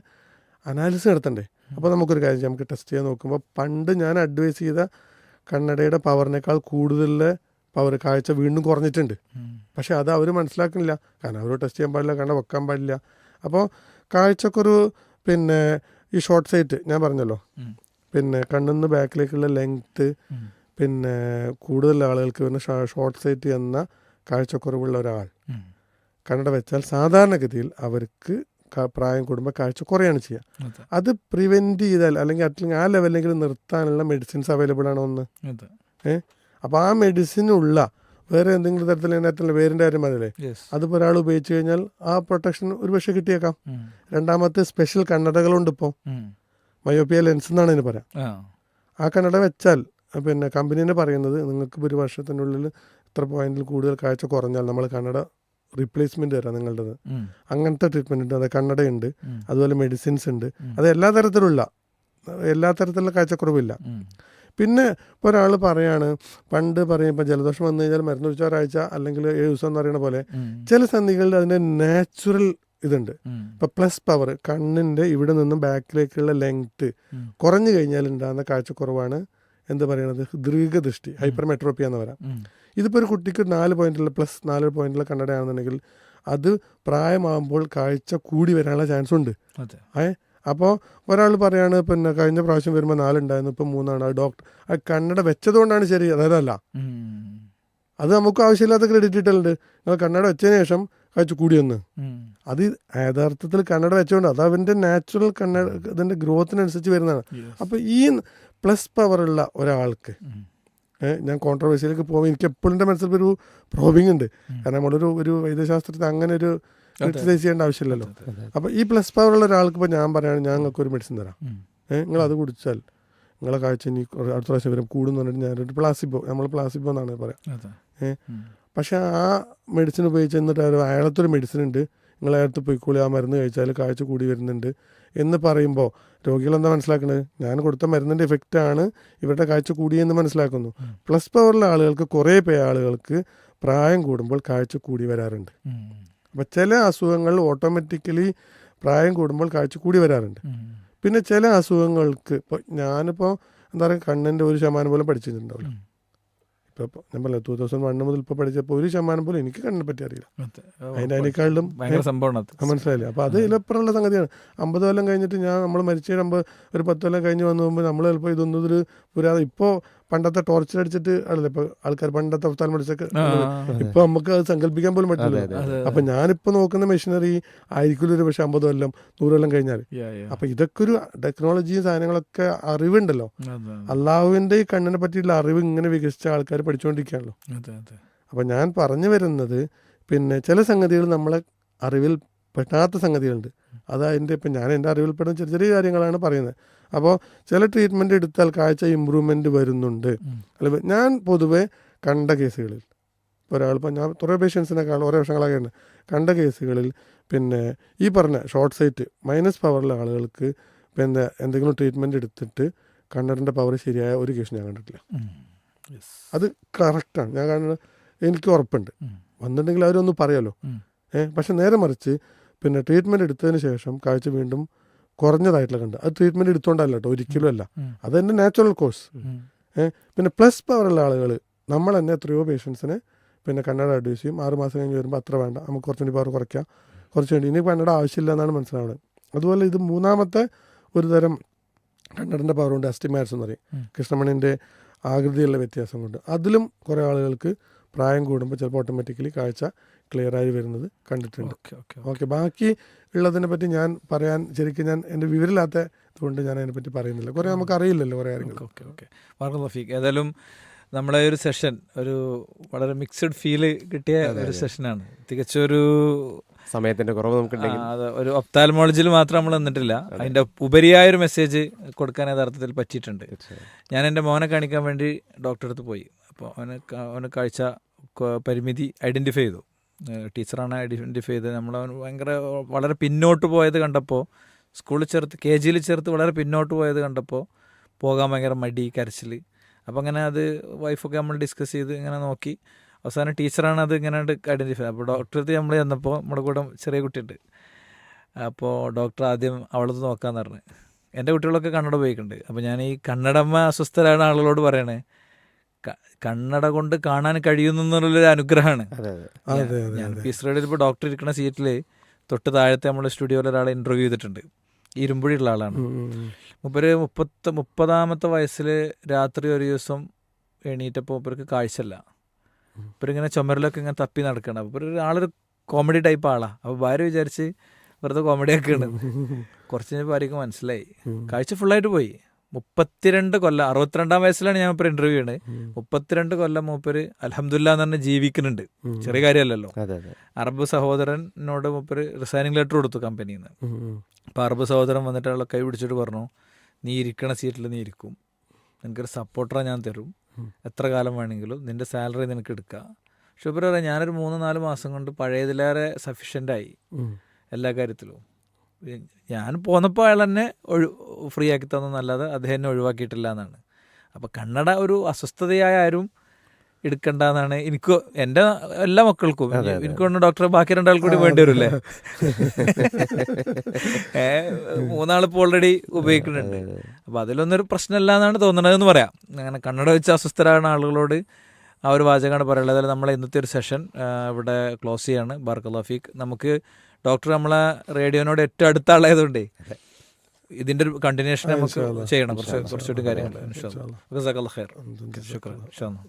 അനാലിസിസ് നടത്തണ്ടേ. അപ്പോൾ നമുക്കൊരു കാര്യം ചെയ്യാം, നമുക്ക് ടെസ്റ്റ് ചെയ്യാൻ നോക്കുമ്പോൾ പണ്ട് ഞാൻ അഡ്വൈസ് ചെയ്ത കണ്ണടയുടെ പവറിനേക്കാൾ കൂടുതൽ പവർ കാഴ്ച വീണ്ടും കുറഞ്ഞിട്ടുണ്ട്. പക്ഷേ അത് അവർ മനസ്സിലാക്കുന്നില്ല, കാരണം അവർ ടെസ്റ്റ് ചെയ്യാൻ പാടില്ല, കണ്ണ വെക്കാൻ പാടില്ല. അപ്പോൾ കാഴ്ചക്കൊരു പിന്നെ ഈ ഷോർട്ട് സൈറ്റ് ഞാൻ പറഞ്ഞല്ലോ, പിന്നെ കണ്ണിന്ന് ബാക്കിലേക്കുള്ള ലെങ്ത്ത്, പിന്നെ കൂടുതൽ ആളുകൾക്ക് പിന്നെ ഷോർട്ട് സൈറ്റ് എന്ന കാഴ്ചക്കുറവുള്ള ഒരാൾ കണ്ണട വെച്ചാൽ സാധാരണഗതിയിൽ അവർക്ക് പ്രായം കൂടുമ്പോൾ കാഴ്ച കുറയാണ് ചെയ്യുക. അത് പ്രിവെൻറ്റ് ചെയ്താൽ അല്ലെങ്കിൽ ആ ലെവലിലെങ്കിലും നിർത്താനുള്ള മെഡിസിൻസ് അവൈലബിൾ ആണോ ഒന്ന്. അപ്പോൾ ആ മെഡിസിനുള്ള വേറെ എന്തെങ്കിലും തരത്തിലുള്ള വേരിൻ്റെ കാര്യം പറഞ്ഞില്ലേ, അതിപ്പോൾ ഒരാൾ ഉപയോഗിച്ച് കഴിഞ്ഞാൽ ആ പ്രൊട്ടക്ഷൻ ഒരു പക്ഷേ കിട്ടിയേക്കാം. രണ്ടാമത്തെ സ്പെഷ്യൽ കണ്ണടകളുണ്ട് ഇപ്പോൾ, മയോപ്പിയ ലെൻസ് എന്നാണ് ഇതിന് പറയാം. ആ കണ്ണട വെച്ചാൽ പിന്നെ കമ്പനീനെ പറയുന്നത് നിങ്ങൾക്ക് ഒരു വർഷത്തിനുള്ളിൽ ഇത്ര പോയിന്റിൽ കൂടുതൽ കാഴ്ച കുറഞ്ഞാൽ നമ്മൾ കണ്ണട റീപ്ലേസ്മെൻറ്റ് തരാം നിങ്ങളുടേത്. അങ്ങനത്തെ ട്രീറ്റ്മെൻറ്റ് ഉണ്ട്, അത് കണ്ണടയുണ്ട്, അതുപോലെ മെഡിസിൻസ് ഉണ്ട്. അത് എല്ലാ തരത്തിലുള്ള കാഴ്ചക്കുറവില്ല. പിന്നെ ഇപ്പോൾ ഒരാൾ പറയാണ്, പണ്ട് പറയും ഇപ്പോൾ ജലദോഷം വന്നു കഴിഞ്ഞാൽ മരുന്ന് കുടിച്ച ഒരാഴ്ച അല്ലെങ്കിൽ 7 ദിവസം എന്ന് പറയുന്ന പോലെ ചില സന്ധികളിൽ അതിൻ്റെ നാച്ചുറൽ ഇതുണ്ട്. ഇപ്പം പ്ലസ് പവർ കണ്ണിൻ്റെ ഇവിടെ നിന്നും ബാക്കിലേക്കുള്ള ലെങ്ത്ത് കുറഞ്ഞു കഴിഞ്ഞാൽ ഉണ്ടാകുന്ന കാഴ്ചക്കുറവാണ് എന്ത് പറയണത്, ദീർഘദൃഷ്ടി, ഹൈപ്പർമെട്രോപ്പിയ എന്ന് പറയാം. ഇതിപ്പോൾ ഒരു കുട്ടിക്ക് 4 പോയിന്റുള്ള പ്ലസ് 4 പോയിന്റുള്ള കണ്ണടയാണെന്നുണ്ടെങ്കിൽ അത് പ്രായമാകുമ്പോൾ കാഴ്ച കൂടി വരാനുള്ള ചാൻസ് ഉണ്ട്. അപ്പോൾ ഒരാൾ പറയാണ് പിന്നെ കഴിഞ്ഞ പ്രാവശ്യം വരുമ്പോൾ 4 ഉണ്ടായിരുന്നു, ഇപ്പം 3 ആണ്. ആ കണ്ണട വെച്ചതുകൊണ്ടാണ് ശരി, അതല്ല, അത് നമുക്ക് ആവശ്യമില്ലാത്ത ക്രെഡിറ്റ് കിട്ടലുണ്ട്. നിങ്ങൾ കണ്ണട വെച്ചതിന് ശേഷം കാഴ്ച കൂടിയെന്ന്. അത് യഥാർത്ഥത്തിൽ കണ്ണട വെച്ചുകൊണ്ട് അത് അവൻ്റെ നാച്ചുറൽ ഇതിൻ്റെ ഗ്രോത്തിനനുസരിച്ച് വരുന്നതാണ്. അപ്പോൾ ഈ പ്ലസ് പവറുള്ള ഒരാൾക്ക് ഞാൻ കോൺട്രവേഴ്സിയിലേക്ക് പോകുമ്പോൾ എനിക്ക് എപ്പോഴും എൻ്റെ മനസ്സിൽ ഒരു പ്രോബിങ് ഉണ്ട്. കാരണം നമ്മളൊരു വൈദ്യശാസ്ത്രത്തിൽ അങ്ങനെ ഒരു ക്രിട്ടിസൈസ് ചെയ്യേണ്ട ആവശ്യമില്ലല്ലോ. അപ്പോൾ ഈ പ്ലസ് പവറുള്ള ഒരാൾക്ക് ഇപ്പോൾ ഞാൻ പറയുകയാണ് ഞങ്ങൾക്ക് ഒരു മെഡിസിൻ തരാം, നിങ്ങളത് കുടിച്ചാൽ നിങ്ങളെ കാഴ്ച ഇനി അടുത്ത പ്രാവശ്യം വരും കൂടുന്നു പറഞ്ഞിട്ട് ഞാനൊരു നമ്മൾ പ്ലാസിബോ എന്നാണ് പറയാം. പക്ഷേ ആ മെഡിസിൻ ഉപയോഗിച്ച് എന്നിട്ട് അയാളത്തൊരു മെഡിസിൻ ഉണ്ട്, നിങ്ങൾ അയാളത്ത് പോയിക്കോളി, ആ മരുന്ന് കഴിച്ചാൽ കാഴ്ച കൂടി വരുന്നുണ്ട് എന്ന് പറയുമ്പോൾ രോഗികളെന്താ മനസ്സിലാക്കുന്നത്, ഞാൻ കൊടുത്ത മരുന്നിൻ്റെ എഫക്റ്റാണ് ഇവരുടെ കാഴ്ച കൂടിയെന്ന് മനസ്സിലാക്കുന്നു. പ്ലസ് പവറുള്ള ആളുകൾക്ക് കുറേ ആളുകൾക്ക് പ്രായം കൂടുമ്പോൾ കാഴ്ച കൂടി വരാറുണ്ട്. അപ്പോൾ ചില അസുഖങ്ങൾ ഓട്ടോമാറ്റിക്കലി പ്രായം കൂടുമ്പോൾ കാഴ്ച കൂടി വരാറുണ്ട്. പിന്നെ ചില അസുഖങ്ങൾക്ക് ഇപ്പോൾ ഞാനിപ്പോൾ എന്താ പറയുക കണ്ണിൻ്റെ 1% പോലും പഠിച്ചിട്ടുണ്ടാവില്ല. ഇപ്പോൾ ഞാൻ പറഞ്ഞില്ല 2001 മുതൽ ഇപ്പോൾ പഠിച്ചപ്പോൾ 1% പോലും എനിക്ക് കണ്ണിനെ പറ്റി അറിയില്ല. അതിനേക്കാളും മനസ്സിലായില്ലേ. അപ്പോൾ അത് ഇതിലപ്പുറമുള്ള സംഗതിയാണ്. 50 കൊല്ലം കഴിഞ്ഞിട്ട് നമ്മൾ മരിച്ച 10 കൊല്ലം കഴിഞ്ഞ് വന്നു പോകുമ്പോൾ നമ്മൾ ചിലപ്പോൾ ഇതൊന്നും ഇതിൽ പുരാതെ ഇപ്പോൾ പണ്ടത്തെ ടോർച്ചർ അടിച്ചിട്ട് അല്ലേ ഇപ്പോൾ ആൾക്കാർ പണ്ടത്തെ അവസ്ഥാനം പഠിച്ചൊക്കെ ഇപ്പോൾ നമുക്ക് അത് സങ്കല്പിക്കാൻ പോലും പറ്റില്ല. അപ്പം ഞാനിപ്പോൾ നോക്കുന്ന മെഷീനറി ആയിരിക്കും ഒരു പക്ഷേ 50 കൊല്ലം 100 കൊല്ലം കഴിഞ്ഞാൽ. അപ്പം ഇതൊക്കെ ഒരു ടെക്നോളജിയും സാധനങ്ങളൊക്കെ അറിവുണ്ടല്ലോ. അള്ളാഹുവിൻ്റെ ഈ കണ്ണിനെ പറ്റിയുള്ള അറിവ് ഇങ്ങനെ വികസിച്ച ആൾക്കാർ പഠിച്ചുകൊണ്ടിരിക്കുകയാണല്ലോ. അപ്പം ഞാൻ പറഞ്ഞു വരുന്നത് പിന്നെ ചില സംഗതികൾ നമ്മളെ അറിവിൽ പെട്ടാത്ത സംഗതികളുണ്ട്. അതതിൻ്റെ ഇപ്പം ഞാൻ എൻ്റെ അറിവിൽപ്പെടുന്ന ചെറിയ ചെറിയ കാര്യങ്ങളാണ് പറയുന്നത്. അപ്പോൾ ചില ട്രീറ്റ്മെൻറ്റ് എടുത്താൽ കാഴ്ച ഇമ്പ്രൂവ്മെൻറ്റ് വരുന്നുണ്ട്. അല്ല ഞാൻ പൊതുവെ കണ്ട കേസുകളിൽ ഒരാളിപ്പോൾ ഞാൻ കുറേ പേഷ്യൻസിനേക്കാൾ ഓരോ വർഷങ്ങളാകെയാണ് കണ്ട കേസുകളിൽ പിന്നെ ഈ പറഞ്ഞ ഷോർട്ട് സൈറ്റ് മൈനസ് പവറുള്ള ആളുകൾക്ക് പിന്നെ എന്തെങ്കിലും ട്രീറ്റ്മെൻറ്റ് എടുത്തിട്ട് കണ്ണറിൻ്റെ പവർ ശരിയായ ഒരു കേസ് ഞാൻ കണ്ടിട്ടില്ല. അത് കറക്റ്റാണ്, ഞാൻ കാണുന്നത് എനിക്ക് ഉറപ്പുണ്ട്. വന്നിട്ടുണ്ടെങ്കിൽ അവരൊന്നും പറയാമല്ലോ. പക്ഷെ നേരെ മറിച്ച് പിന്നെ ട്രീറ്റ്മെൻറ്റ് എടുത്തതിന് ശേഷം കാഴ്ച വീണ്ടും കുറഞ്ഞതായിട്ടുള്ള കണ്ട് അത് ട്രീറ്റ്മെൻറ്റ് എടുത്തോണ്ടല്ല കേട്ടോ, ഒരിക്കലും അല്ല, അതെൻ്റെ നാച്ചുറൽ കോഴ്സ്. പിന്നെ പ്ലസ് പവറുള്ള ആളുകൾ നമ്മൾ തന്നെ എത്രയോ പേഷ്യൻസിന് പിന്നെ കണ്ണട അഡ്വൈസ് ചെയ്യും. 6 മാസം കഴിഞ്ഞ് വരുമ്പോൾ അത്ര വേണ്ട, നമുക്ക് കുറച്ചുകൂടി പവർ കുറയ്ക്കാം, കുറച്ച് വേണ്ടി ഇനി കണ്ണട ആവശ്യമില്ല എന്നാണ് മനസ്സിലാവുന്നത്. അതുപോലെ ഇത് മൂന്നാമത്തെ ഒരു തരം കണ്ണടൻ്റെ പവർ കൊണ്ട് അസ്റ്റിമാറ്റ്സ് എന്ന് പറയും, കൃഷ്ണമണിൻ്റെ ആകൃതിയുള്ള വ്യത്യാസം കൊണ്ട്. അതിലും കുറേ ആളുകൾക്ക് പ്രായം കൂടുമ്പോൾ ചിലപ്പോൾ ഓട്ടോമാറ്റിക്കലി കാഴ്ച ക്ലിയറായി വരുന്നത് കണ്ടിട്ടുണ്ട്. ഓക്കെ, ബാക്കി ഉള്ളതിനെ പറ്റി ഞാൻ പറയാൻ ശരിക്കും ഞാൻ എൻ്റെ വിവരമില്ലാത്ത കൊണ്ട് ഞാൻ അതിനെപ്പറ്റി പറയുന്നില്ല. കുറേ നമുക്ക് അറിയില്ലല്ലോ കുറേ കാര്യങ്ങൾ. ഓക്കെ റഫീഖ്, ഏതായാലും നമ്മളെ ഒരു സെഷൻ ഒരു വളരെ മിക്സഡ് ഫീല് കിട്ടിയ ഒരു സെഷനാണ്. തികച്ചൊരു സമയത്തിന്റെ കുറവ് നമുക്കുണ്ടെങ്കിൽ ഒരു ഒപ്താൽമോളജിയിൽ മാത്രം നമ്മൾ നിന്നിട്ടില്ല, അതിൻ്റെ ഉപരിയായൊരു മെസ്സേജ് കൊടുക്കാൻ യഥാർത്ഥത്തിൽ പറ്റിയിട്ടുണ്ട്. ഞാൻ എൻ്റെ മോനെ കാണിക്കാൻ വേണ്ടി ഡോക്ടറെ അടുത്ത് പോയി. അപ്പോൾ അവന് കാഴ്ച പരിമിതി ഐഡൻറ്റിഫൈ ചെയ്തു. ടീച്ചറാണ് ഐഡൻറ്റിഫൈ ചെയ്തത്. നമ്മളവൻ വളരെ പിന്നോട്ട് പോയത് കണ്ടപ്പോൾ, സ്കൂളിൽ ചേർത്ത് KG ചേർത്ത് വളരെ പിന്നോട്ട് പോയത് കണ്ടപ്പോൾ പോകാൻ ഭയങ്കര മടി, കരച്ചിൽ. അപ്പോൾ അങ്ങനെ അത് വൈഫൊക്കെ നമ്മൾ ഡിസ്കസ് ചെയ്ത് ഇങ്ങനെ നോക്കി അവസാനം ടീച്ചറാണ് അത് ഇങ്ങനെ ഐഡൻറ്റിഫൈ. അപ്പോൾ ഡോക്ടറെ അടുത്ത് നമ്മൾ ചെന്നപ്പോൾ നമ്മുടെ കൂടെ ചെറിയ കുട്ടിയുണ്ട്. അപ്പോൾ ഡോക്ടർ ആദ്യം അവളത് നോക്കാമെന്ന് പറഞ്ഞു. എൻ്റെ കുട്ടികളൊക്കെ കണ്ണട ഉപയോഗിക്കുന്നുണ്ട്. അപ്പോൾ ഞാൻ ഈ കണ്ണടമ്മ അസ്വസ്ഥരാണ് ആളുകളോട് പറയണേ, കണ്ണട കൊണ്ട് കാണാൻ കഴിയുന്നുള്ളൊരു അനുഗ്രഹമാണ്. ഞാൻ പീസ് റേഡിയോയിൽ ഇപ്പോൾ ഡോക്ടർ ഇരിക്കുന്ന സീറ്റിൽ തൊട്ട് താഴത്തെ നമ്മുടെ സ്റ്റുഡിയോയിൽ ഒരാളെ ഇൻ്റർവ്യൂ ചെയ്തിട്ടുണ്ട്. ഇരുമ്പുഴിയുള്ള ആളാണ്. മൂപ്പര് 30-ാമത്തെ വയസ്സിൽ രാത്രി ഒരു ദിവസം എണീറ്റപ്പോൾ മൂപ്പർക്ക് കാഴ്ചയില്ല. ഇപ്പോൾ ഇങ്ങനെ ചുമരിലൊക്കെ ഇങ്ങനെ തപ്പി നടക്കണം. അപ്പോൾ ആളൊരു കോമഡി ടൈപ്പ് ആളാണ്. അപ്പോൾ ഭാര്യ വിചാരിച്ച് വെറുതെ കോമഡിയൊക്കെയാണ്. കുറച്ച് കഴിഞ്ഞപ്പോൾ ഭാര്യക്ക് മനസ്സിലായി കാഴ്ച ഫുള്ളായിട്ട് പോയി. 32 കൊല്ലം, 62-ാം വയസ്സിലാണ് ഞാൻ മൂപ്പര് ഇൻ്റർവ്യൂ ചെയ്യണത്. 32 കൊല്ലം മൂപ്പര് അൽഹംദുലില്ലാ എന്ന് പറഞ്ഞ് ജീവിക്കുന്നുണ്ട്. ചെറിയ കാര്യമല്ലല്ലോ. അറബ് സഹോദരനോട് മൂപ്പര് റിസൈനിങ് ലെറ്റർ കൊടുത്തു കമ്പനിയിൽ നിന്ന്. അപ്പോൾ അറബ് സഹോദരൻ വന്നിട്ട് ആളെ കൈ പിടിച്ചിട്ട് പറഞ്ഞു, നീ ഇരിക്കണ സീറ്റിൽ നീ ഇരിക്കും, നിനക്കൊരു സപ്പോർട്ടറെ ഞാൻ തരും, എത്ര കാലം വേണമെങ്കിലും നിൻ്റെ സാലറി നിനക്ക് എടുക്കാം. പക്ഷെ ഇവർ പറയാം, ഞാനൊരു 3-4 മാസം കൊണ്ട് പഴയതിലേറെ സഫിഷ്യൻ്റായി എല്ലാ കാര്യത്തിലും. ഞാൻ പോന്നപ്പോൾ അയാൾ എന്നെ ഫ്രീ ആക്കി തന്നല്ലാതെ അദ്ദേഹം എന്നെ ഒഴിവാക്കിയിട്ടില്ല എന്നാണ്. അപ്പോൾ കണ്ണട ഒരു അസ്വസ്ഥതയായ ആരും എടുക്കണ്ട എന്നാണ് എനിക്ക്, എൻ്റെ എല്ലാ മക്കൾക്കും. എനിക്ക് കൊണ്ട് ഡോക്ടറെ ബാക്കി 2 ആൾ കൂടി വേണ്ടി വരില്ലേ? 3 ആളിപ്പോൾ ഓൾറെഡി ഉപയോഗിക്കുന്നുണ്ട്. അപ്പോൾ അതിലൊന്നൊരു പ്രശ്നമല്ല എന്നാണ് തോന്നുന്നതെന്ന് പറയാം. അങ്ങനെ കണ്ണട വെച്ച് അസ്വസ്ഥരാണ് ആളുകളോട് ആ ഒരു വാചകമാണ് പറയുള്ളത്. അതായത് നമ്മളെ ഇന്നത്തെ ഒരു സെഷൻ ഇവിടെ ക്ലോസ് ചെയ്യാണ്. ബാറക്കല്ലാഹു ഫീക്ക്. നമുക്ക് ഡോക്ടർ നമ്മളെ റേഡിയോനോട് ഏറ്റവും അടുത്ത ആളായതുകൊണ്ടേ ഇതിൻ്റെ ഒരു കണ്ടിന്യൂഷൻ നമുക്ക് ചെയ്യണം, കുറച്ചുകൂടി കാര്യങ്ങൾ. ഇൻഷാ അല്ലാഹ്. ജസാക്കല്ലാഹു ഖൈർ. ശുക്രൻ. ഇൻഷാ അല്ലാഹ്.